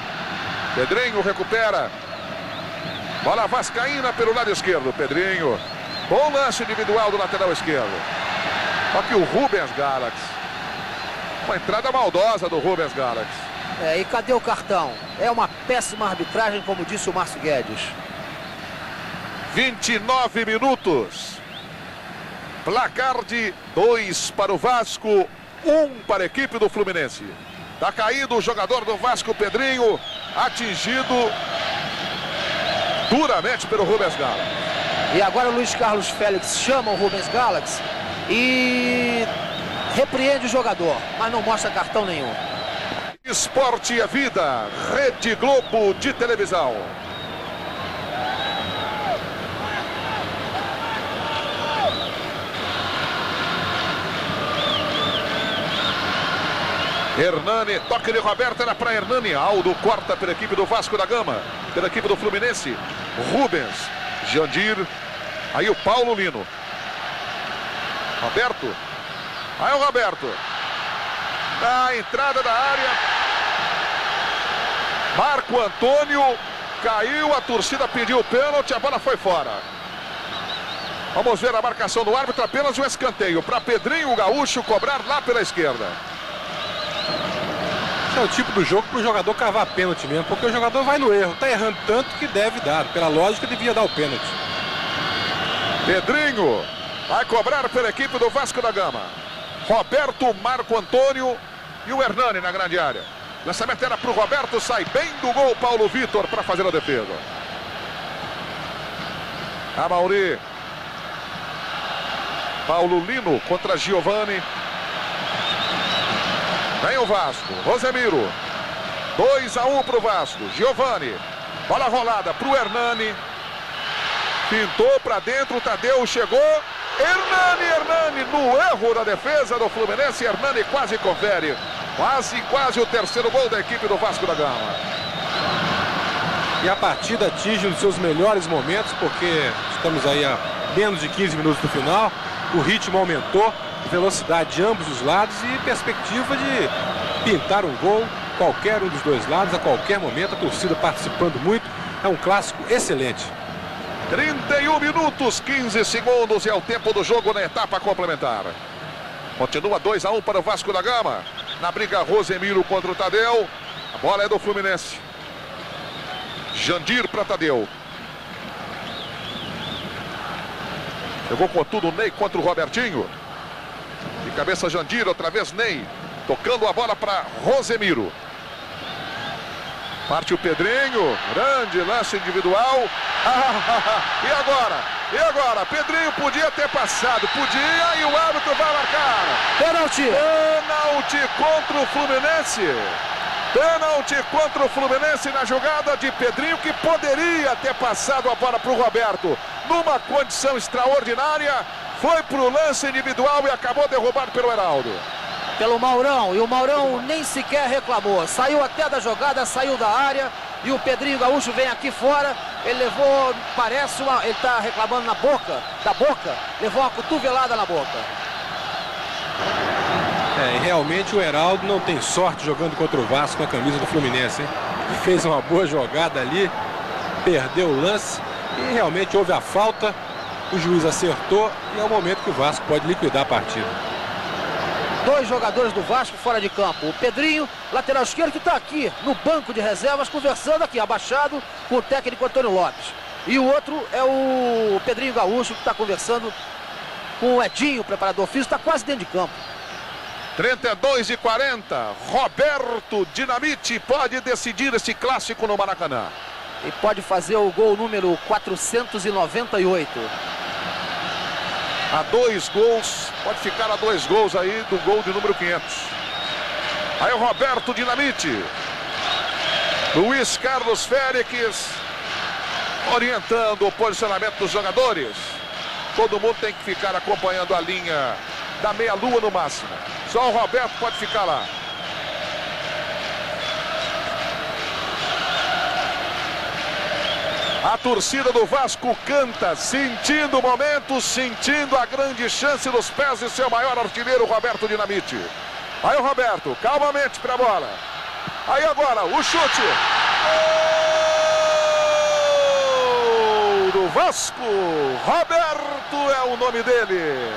Pedrinho recupera. Bola vascaína pelo lado esquerdo. Pedrinho. Bom lance individual do lateral esquerdo. Aqui o Rubens Galax. Uma entrada maldosa do Rubens Galax. E cadê o cartão? É uma péssima arbitragem, como disse o Márcio Guedes. 29 minutos. Placar de 2 para o Vasco, 1 para a equipe do Fluminense. Está caído o jogador do Vasco, Pedrinho, atingido duramente pelo Rubens Galax. E agora o Luiz Carlos Félix chama o Rubens Galax e repreende o jogador, mas não mostra cartão nenhum. Esporte é vida, Rede Globo de televisão. Hernani, toque de Roberto, era para Hernani. Aldo corta pela equipe do Vasco da Gama, pela equipe do Fluminense. Rubens, Jandir, aí o Paulo Lino. Roberto, aí o Roberto. Na entrada da área. Marco Antônio caiu, a torcida pediu o pênalti, a bola foi fora. Vamos ver a marcação do árbitro, apenas um escanteio para Pedrinho Gaúcho cobrar lá pela esquerda. É o tipo do jogo para o jogador cavar pênalti mesmo, porque o jogador vai no erro, está errando tanto que deve dar, pela lógica devia dar o pênalti. Pedrinho vai cobrar pela equipe do Vasco da Gama. Roberto, Marco Antônio e o Hernani na grande área. Lançamento era para o Roberto, sai bem do gol Paulo Vitor para fazer a defesa. A Mauri. Paulo Lino contra Giovani. Vem o Vasco, Rosemiro. 2-1 para o Vasco. Giovani. Bola rolada para o Hernani. Pintou para dentro, o Tadeu chegou. Hernani no erro da defesa do Fluminense. Hernani quase confere. Quase o terceiro gol da equipe do Vasco da Gama. E a partida atinge um dos seus melhores momentos, porque estamos aí a menos de 15 minutos do final. O ritmo aumentou. Velocidade de ambos os lados e perspectiva de pintar um gol, qualquer um dos dois lados, a qualquer momento, a torcida participando muito. É um clássico excelente. 31 minutos, 15 segundos e é o tempo do jogo na etapa complementar. Continua 2-1 para o Vasco da Gama. Na briga, Rosemiro contra o Tadeu. A bola é do Fluminense. Jandir para Tadeu. Jogou com tudo o Ney contra o Robertinho. De cabeça Jandir, outra vez Ney. Tocando a bola para Rosemiro. Parte o Pedrinho, grande lance individual. E agora? E agora? Pedrinho podia ter passado, podia, e o árbitro vai marcar. Pênalti! Pênalti contra o Fluminense. Pênalti contra o Fluminense na jogada de Pedrinho, que poderia ter passado a bola para o Roberto. Numa condição extraordinária, foi para o lance individual e acabou derrubado pelo Heraldo. Pelo Maurão, e o Maurão nem sequer reclamou. Saiu até da jogada, saiu da área, e o Pedrinho Gaúcho vem aqui fora. Ele levou, parece ele está reclamando da boca, levou uma cotovelada na boca. E realmente o Heraldo não tem sorte jogando contra o Vasco com a camisa do Fluminense, hein? Fez uma boa jogada ali, perdeu o lance e realmente houve a falta. O juiz acertou e é o momento que o Vasco pode liquidar a partida. 2 jogadores do Vasco fora de campo. O Pedrinho, lateral esquerdo, que está aqui no banco de reservas, conversando aqui, abaixado, com o técnico Antônio Lopes. E o outro é o Pedrinho Gaúcho, que está conversando com o Edinho, o preparador físico, está quase dentro de campo. 32:40. Roberto Dinamite pode decidir esse clássico no Maracanã. E pode fazer o gol número 498. A 2 gols, pode ficar a 2 gols aí do gol de número 500. Aí o Roberto Dinamite. Luiz Carlos Félix orientando o posicionamento dos jogadores. Todo mundo tem que ficar acompanhando a linha da meia-lua no máximo. Só o Roberto pode ficar lá. A torcida do Vasco canta, sentindo o momento, sentindo a grande chance nos pés de seu maior artilheiro, Roberto Dinamite. Aí o Roberto, calmamente para a bola. Aí agora, o chute. Gol do Vasco. Roberto é o nome dele.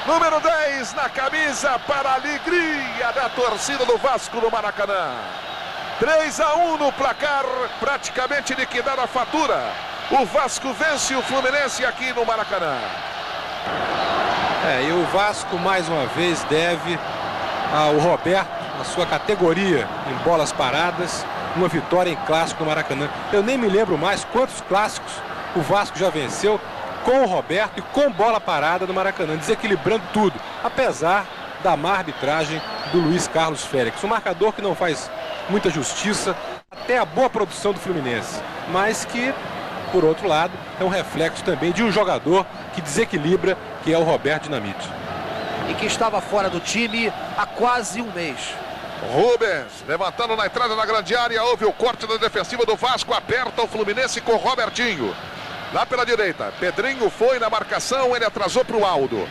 Número 10 na camisa para a alegria da torcida do Vasco no Maracanã. 3-1 no placar, praticamente liquidada a fatura. O Vasco vence o Fluminense aqui no Maracanã. E o Vasco mais uma vez deve ao Roberto, a sua categoria em bolas paradas, uma vitória em clássico no Maracanã. Eu nem me lembro mais quantos clássicos o Vasco já venceu com o Roberto e com bola parada no Maracanã, desequilibrando tudo, apesar da má arbitragem do Luiz Carlos Félix. Um marcador que não faz muita justiça, até a boa produção do Fluminense, mas que, por outro lado, é um reflexo também de um jogador que desequilibra, que é o Roberto Dinamite. E que estava fora do time há quase um mês. Rubens, levantando na entrada da grande área, houve o corte da defensiva do Vasco, aperta o Fluminense com o Robertinho. Lá pela direita, Pedrinho foi na marcação, ele atrasou para o Aldo.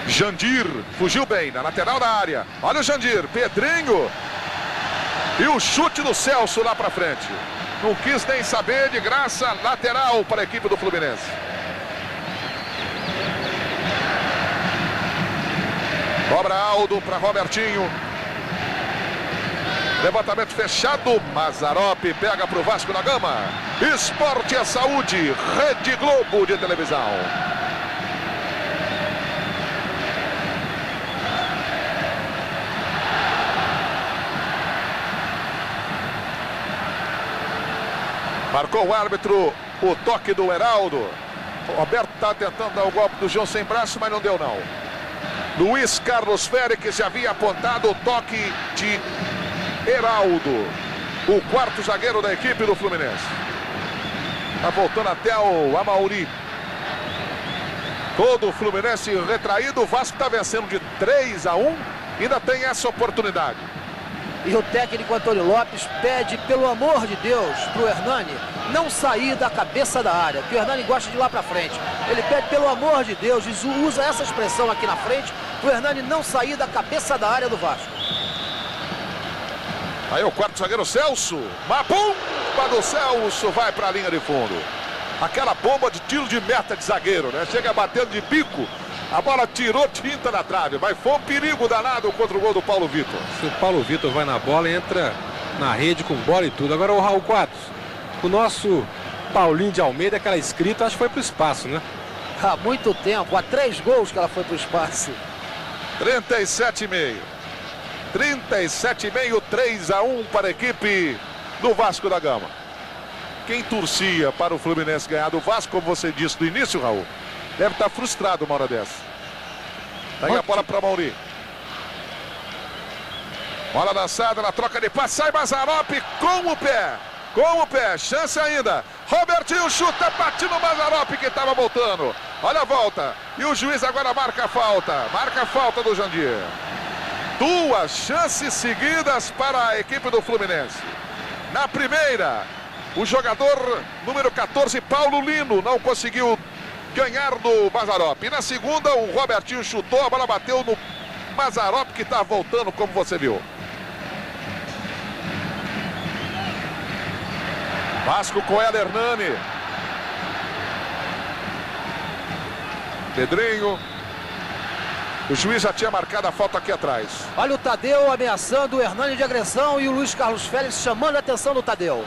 Jandir fugiu bem na lateral da área. Olha o Jandir, Pedrinho. E o chute do Celso lá para frente. Não quis nem saber, de graça, lateral para a equipe do Fluminense. Cobra Aldo para Robertinho. Levantamento fechado. Mazzaropi pega para o Vasco da Gama. Esporte é saúde. Rede Globo de televisão. Marcou o árbitro o toque do Heraldo. O Roberto está tentando dar o golpe do João sem braço, mas não deu não. Luiz Carlos Félix já havia apontado o toque de Heraldo, o quarto zagueiro da equipe do Fluminense. Está voltando até o Amauri. Todo o Fluminense retraído. O Vasco está vencendo de 3-1. Ainda tem essa oportunidade. E o técnico Antônio Lopes pede, pelo amor de Deus, para o Hernani não sair da cabeça da área, que o Hernani gosta de ir lá para frente. Ele pede, pelo amor de Deus, usa essa expressão aqui na frente, para o Hernani não sair da cabeça da área do Vasco. Aí o quarto zagueiro Celso. Uma bomba do Celso vai para a linha de fundo. Aquela bomba de tiro de meta de zagueiro, né? Chega batendo de bico. A bola tirou tinta na trave, mas foi um perigo danado contra o gol do Paulo Vitor. Se o Paulo Vitor vai na bola, entra na rede com bola e tudo. Agora o Raul Quadros, o nosso Paulinho de Almeida, aquela escrita, acho que foi pro espaço, né? Há muito tempo, há 3 gols que ela foi pro espaço. 37,5. 37,5, 3-1 para a equipe do Vasco da Gama. Quem torcia para o Fluminense ganhar do Vasco, como você disse no início, Raul, deve estar frustrado uma hora dessa. Daí a bola para Mauri. Bola lançada na troca de passe, sai Mazzaropi com o pé. Com o pé, chance ainda. Robertinho chuta, bate no Mazzaropi que estava voltando. Olha a volta. E o juiz agora marca a falta. Marca a falta do Jandir. 2 chances seguidas para a equipe do Fluminense. Na primeira, o jogador número 14, Paulo Lino, não conseguiu ganhar do Mazzaropi. E na segunda, o Robertinho chutou, a bola bateu no Mazzaropi que está voltando, como você viu. Vasco com El Hernani. Pedrinho. O juiz já tinha marcado a falta aqui atrás. Olha o Tadeu ameaçando o Hernani de agressão e o Luiz Carlos Félix chamando a atenção do Tadeu.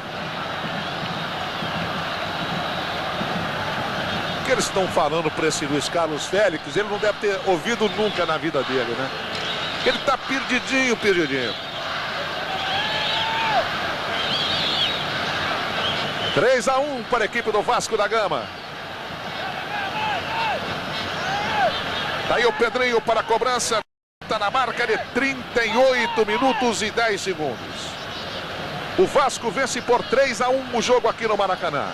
O que eles estão falando para esse Luiz Carlos Félix, ele não deve ter ouvido nunca na vida dele, né? Ele tá perdidinho, perdidinho. 3-1 para a equipe do Vasco da Gama. Daí o Pedrinho para a cobrança. Está na marca de 38 minutos e 10 segundos. O Vasco vence por 3-1 o jogo aqui no Maracanã.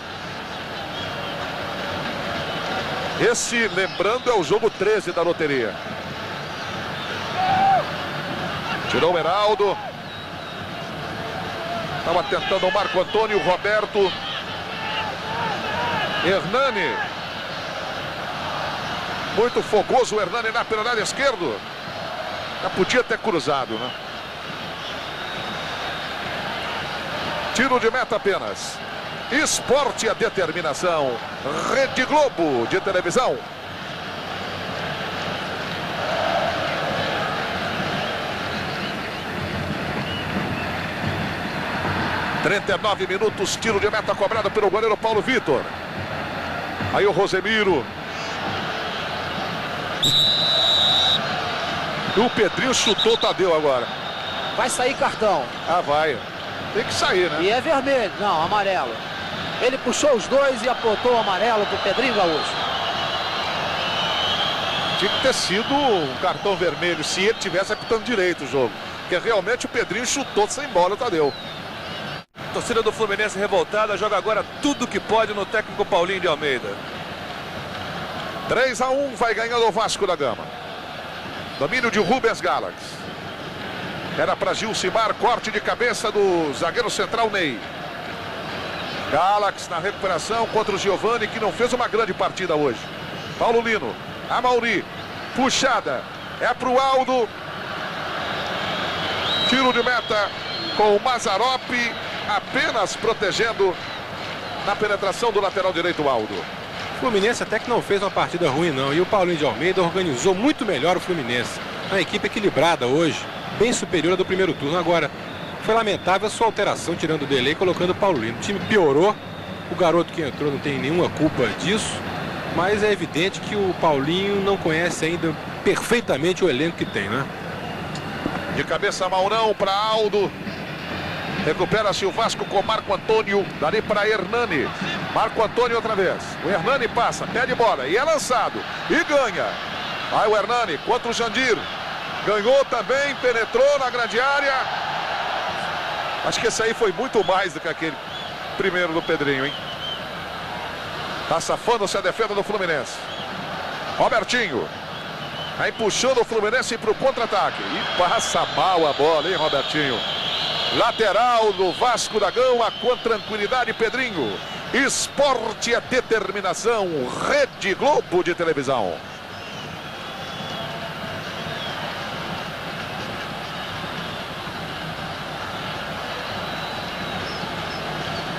Esse, lembrando, é o jogo 13 da loteria. Tirou o Heraldo. Estava tentando o Marco Antônio, Roberto. Hernani. Muito fogoso o Hernani pelo lado esquerdo. Já podia ter cruzado, né? Tiro de meta apenas. Esporte e a determinação. Rede Globo de televisão. (39 minutos), tiro de meta cobrado pelo goleiro Paulo Vitor. Aí o Rosemiro. E o Pedrinho chutou o Tadeu agora. Vai sair cartão. Ah, vai. Tem que sair, né? E é vermelho. Não, amarelo. Ele puxou os dois e apontou o amarelo pro Pedrinho Gaúcho. Tinha que ter sido um cartão vermelho se ele tivesse apitando direito o jogo. Porque realmente o Pedrinho chutou sem bola o Tadeu. A torcida do Fluminense revoltada joga agora tudo que pode no técnico Paulinho de Almeida. 3-1, vai ganhando o Vasco da Gama. Domínio de Rubens Galax. Era para Gilcimar, corte de cabeça do zagueiro central Ney. Galax na recuperação contra o Giovani, que não fez uma grande partida hoje. Paulo Lino, Amauri, puxada, é para o Aldo. Tiro de meta com o Mazzaropi, apenas protegendo na penetração do lateral direito o Aldo. O Fluminense até que não fez uma partida ruim não, e o Paulinho de Almeida organizou muito melhor o Fluminense. Uma equipe equilibrada hoje, bem superior à do primeiro turno. Agora, foi lamentável a sua alteração, tirando o Delay e colocando o Paulo Lino. O time piorou, o garoto que entrou não tem nenhuma culpa disso, mas é evidente que o Paulinho não conhece ainda perfeitamente o elenco que tem, né? De cabeça Maurão para Aldo. Recupera-se o Vasco com Marco Antônio. Dali para Hernani. Marco Antônio outra vez. O Hernani passa, pede bola e é lançado. E ganha. Vai o Hernani contra o Jandir. Ganhou também, penetrou na grande área. Acho que esse aí foi muito mais do que aquele primeiro do Pedrinho, hein? Tá safando-se a defesa do Fluminense. Robertinho. Aí puxando o Fluminense para o contra-ataque. E passa mal a bola, hein, Robertinho? Lateral do Vasco da Gama com tranquilidade, Pedrinho. Esporte é determinação. Rede Globo de televisão.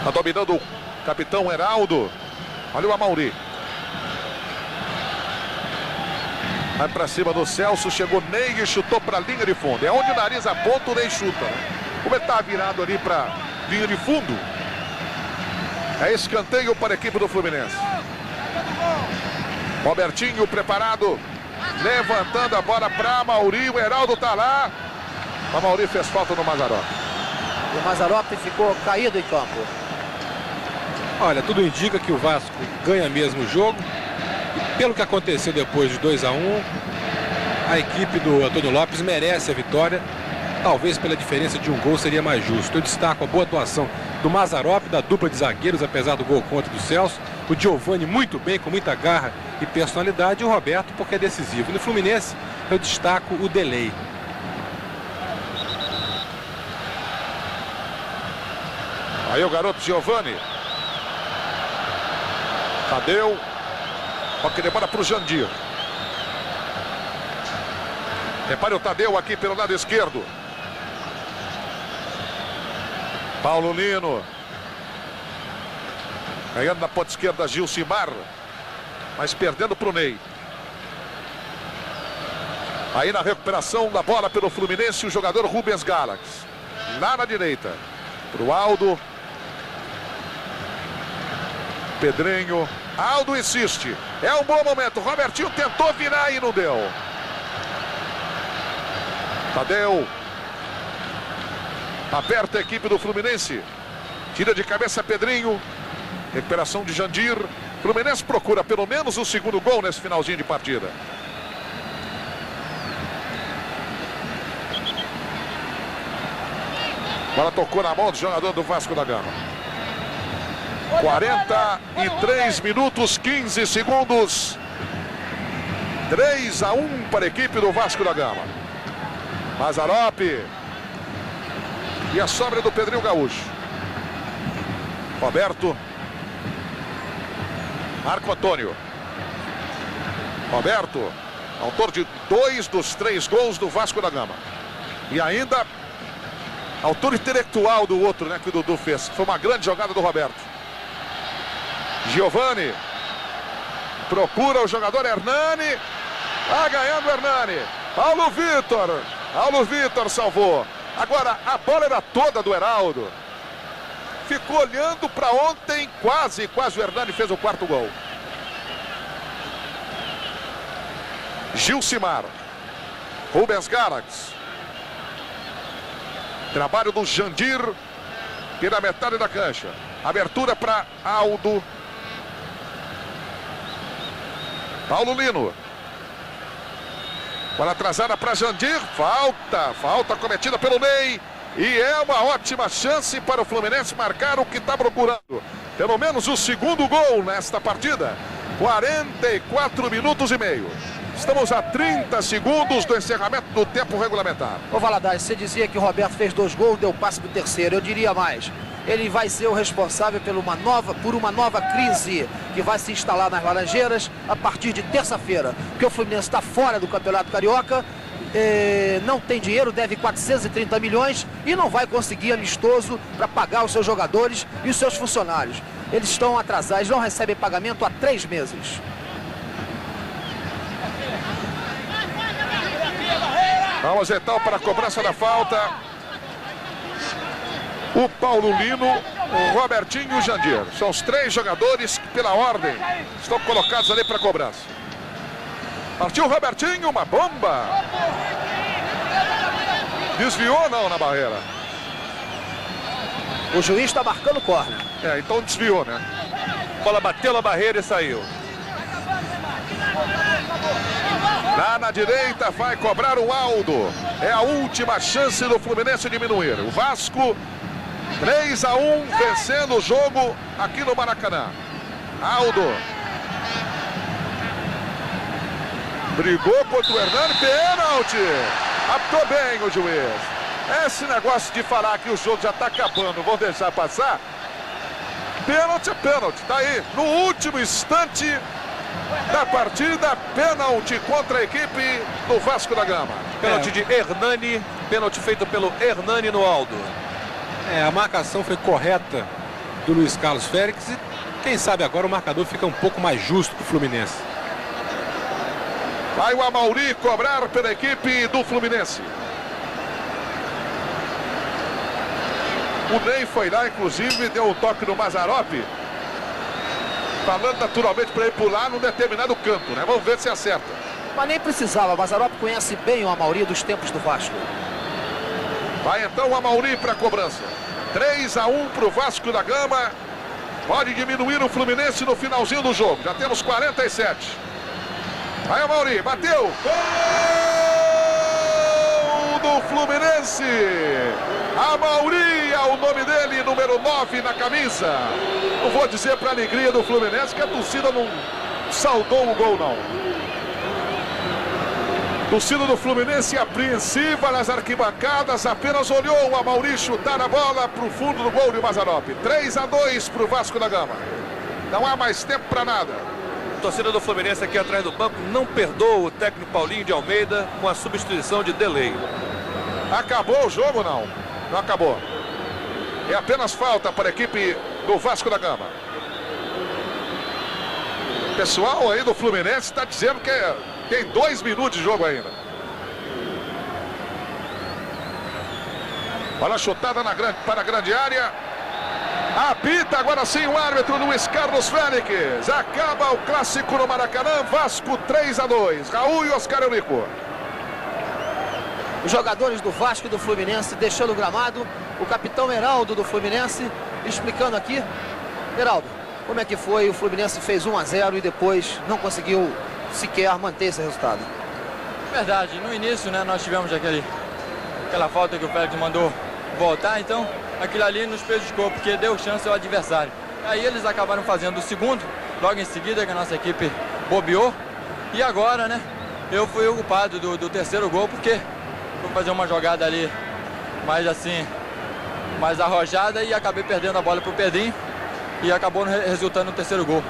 Tá dominando o capitão Heraldo. Olha o Amauri. Vai pra cima do Celso, chegou Ney e chutou pra linha de fundo. É onde o nariz aponta, o Ney chuta, né? Como ele tá virado ali pra linha de fundo. É escanteio para a equipe do Fluminense. Robertinho preparado. Levantando a bola pra Amauri. O Heraldo tá lá. O Amauri fez falta no Mazzaropi. E o Mazzaropi ficou caído em campo. Olha, tudo indica que o Vasco ganha mesmo o jogo. E pelo que aconteceu depois de 2-1, a equipe do Antônio Lopes merece a vitória. Talvez pela diferença de um gol seria mais justo. Eu destaco a boa atuação do Mazzaropi, da dupla de zagueiros, apesar do gol contra do Celso. O Giovani muito bem, com muita garra e personalidade. E o Roberto, porque é decisivo. No Fluminense, eu destaco o Delay. Aí o garoto Giovani. Tadeu. Toque de bola para o Jandir. Repare o Tadeu aqui pelo lado esquerdo. Paulo Lino. Ganhando na ponta esquerda Gilcimar. Mas perdendo para o Ney. Aí na recuperação da bola pelo Fluminense, o jogador Rubens Galax. Lá na direita. Para o Aldo. Pedrinho. Aldo insiste. É um bom momento. Robertinho tentou virar e não deu. Tadeu. Aperta a equipe do Fluminense. Tira de cabeça Pedrinho. Recuperação de Jandir. Fluminense procura pelo menos o segundo gol nesse finalzinho de partida. Bola tocou na mão do jogador do Vasco da Gama. 43 minutos, 15 segundos. 3-1 para a equipe do Vasco da Gama. Mazzaropi. E a sobra do Pedrinho Gaúcho. Roberto. Marco Antônio. Roberto. Autor de 2 dos 3 gols do Vasco da Gama. E ainda autor intelectual do outro, né, que o Dudu fez. Foi uma grande jogada do Roberto. Giovani. Procura o jogador Hernani. Vai ganhando o Hernani. Paulo Vitor. Paulo Vitor salvou. Agora, a bola era toda do Heraldo. Ficou olhando para ontem. Quase o Hernani fez o 4º gol. Gilcimar. Rubens Galax. Trabalho do Jandir. Pela metade da cancha. Abertura para Aldo. Paulo Lino. Bola atrasada para Jandir. Falta cometida pelo Ney. E é uma ótima chance para o Fluminense marcar o que está procurando. Pelo menos o segundo gol nesta partida. 44 minutos e meio. Estamos a 30 segundos do encerramento do tempo regulamentar. Ô Valadares, você dizia que o Roberto fez 2 gols, deu passe para o terceiro. Eu diria mais. Ele vai ser o responsável por uma nova crise que vai se instalar nas Laranjeiras a partir de terça-feira. Porque o Fluminense está fora do Campeonato Carioca, não tem dinheiro, deve 430 milhões e não vai conseguir amistoso para pagar os seus jogadores e os seus funcionários. Eles estão atrasados, não recebem pagamento há 3 meses. Vamos então para a cobrança da falta. O Paulo Lino, o Robertinho e o Jandir. São os 3 jogadores que, pela ordem, estão colocados ali para a cobrança. Partiu o Robertinho, uma bomba. Desviou não na barreira. O juiz está marcando córner. Então desviou, né? A bola bateu na barreira e saiu. Lá na direita vai cobrar o Aldo. É a última chance do Fluminense diminuir. O Vasco 3-1 vencendo o jogo aqui no Maracanã. Aldo. Brigou contra o Hernani. Pênalti. Apitou bem o juiz. Esse negócio de falar que o jogo já está acabando, vou deixar passar. Pênalti é pênalti. Tá aí. No último instante da partida, pênalti contra a equipe do Vasco da Gama. Pênalti de Hernani, pênalti feito pelo Hernani no Aldo. A marcação foi correta do Luiz Carlos Félix e quem sabe agora o marcador fica um pouco mais justo para o Fluminense. Vai o Amauri cobrar pela equipe do Fluminense. O Ney foi lá, inclusive, deu um toque no Mazzaropi. Falando naturalmente para ele pular num determinado canto, né? Vamos ver se acerta. Mas nem precisava. Mazzaropi conhece bem o Amauri dos tempos do Vasco. Vai então o Amauri para a cobrança. 3-1 para o Vasco da Gama. Pode diminuir o Fluminense no finalzinho do jogo. Já temos 47. Vai o Amauri, bateu. Gol do Fluminense. Amauri é o nome dele, número 9 na camisa. Não vou dizer para a alegria do Fluminense que a torcida não saudou o gol, não. Torcida do Fluminense apreensiva nas arquibancadas, apenas olhou o Amauri chutar a bola para o fundo do gol de Mazarop. 3-2 para o Vasco da Gama. Não há mais tempo para nada. A torcida do Fluminense aqui atrás do banco não perdoa o técnico Paulinho de Almeida com a substituição de Delay. Acabou o jogo, não? Não acabou. É apenas falta para a equipe do Vasco da Gama. O pessoal aí do Fluminense está dizendo que tem 2 minutos de jogo ainda. Bola chutada para a grande área. Apita agora sim o árbitro Luiz Carlos Félix. Acaba o clássico no Maracanã. Vasco 3-2. Raul e Oscar Eurico. Os jogadores do Vasco e do Fluminense deixando o gramado. O capitão Heraldo do Fluminense explicando aqui. Heraldo, como é que foi? O Fluminense fez 1-0 e depois não conseguiu sequer manter esse resultado. Verdade, no início, né, nós tivemos aquela falta que o Félix mandou voltar, então aquilo ali nos prejudicou, porque deu chance ao adversário. Aí eles acabaram fazendo o segundo, logo em seguida que a nossa equipe bobeou. E agora, né, eu fui o culpado do terceiro gol, porque fui fazer uma jogada ali mais arrojada e acabei perdendo a bola pro Pedrinho e acabou resultando no terceiro gol.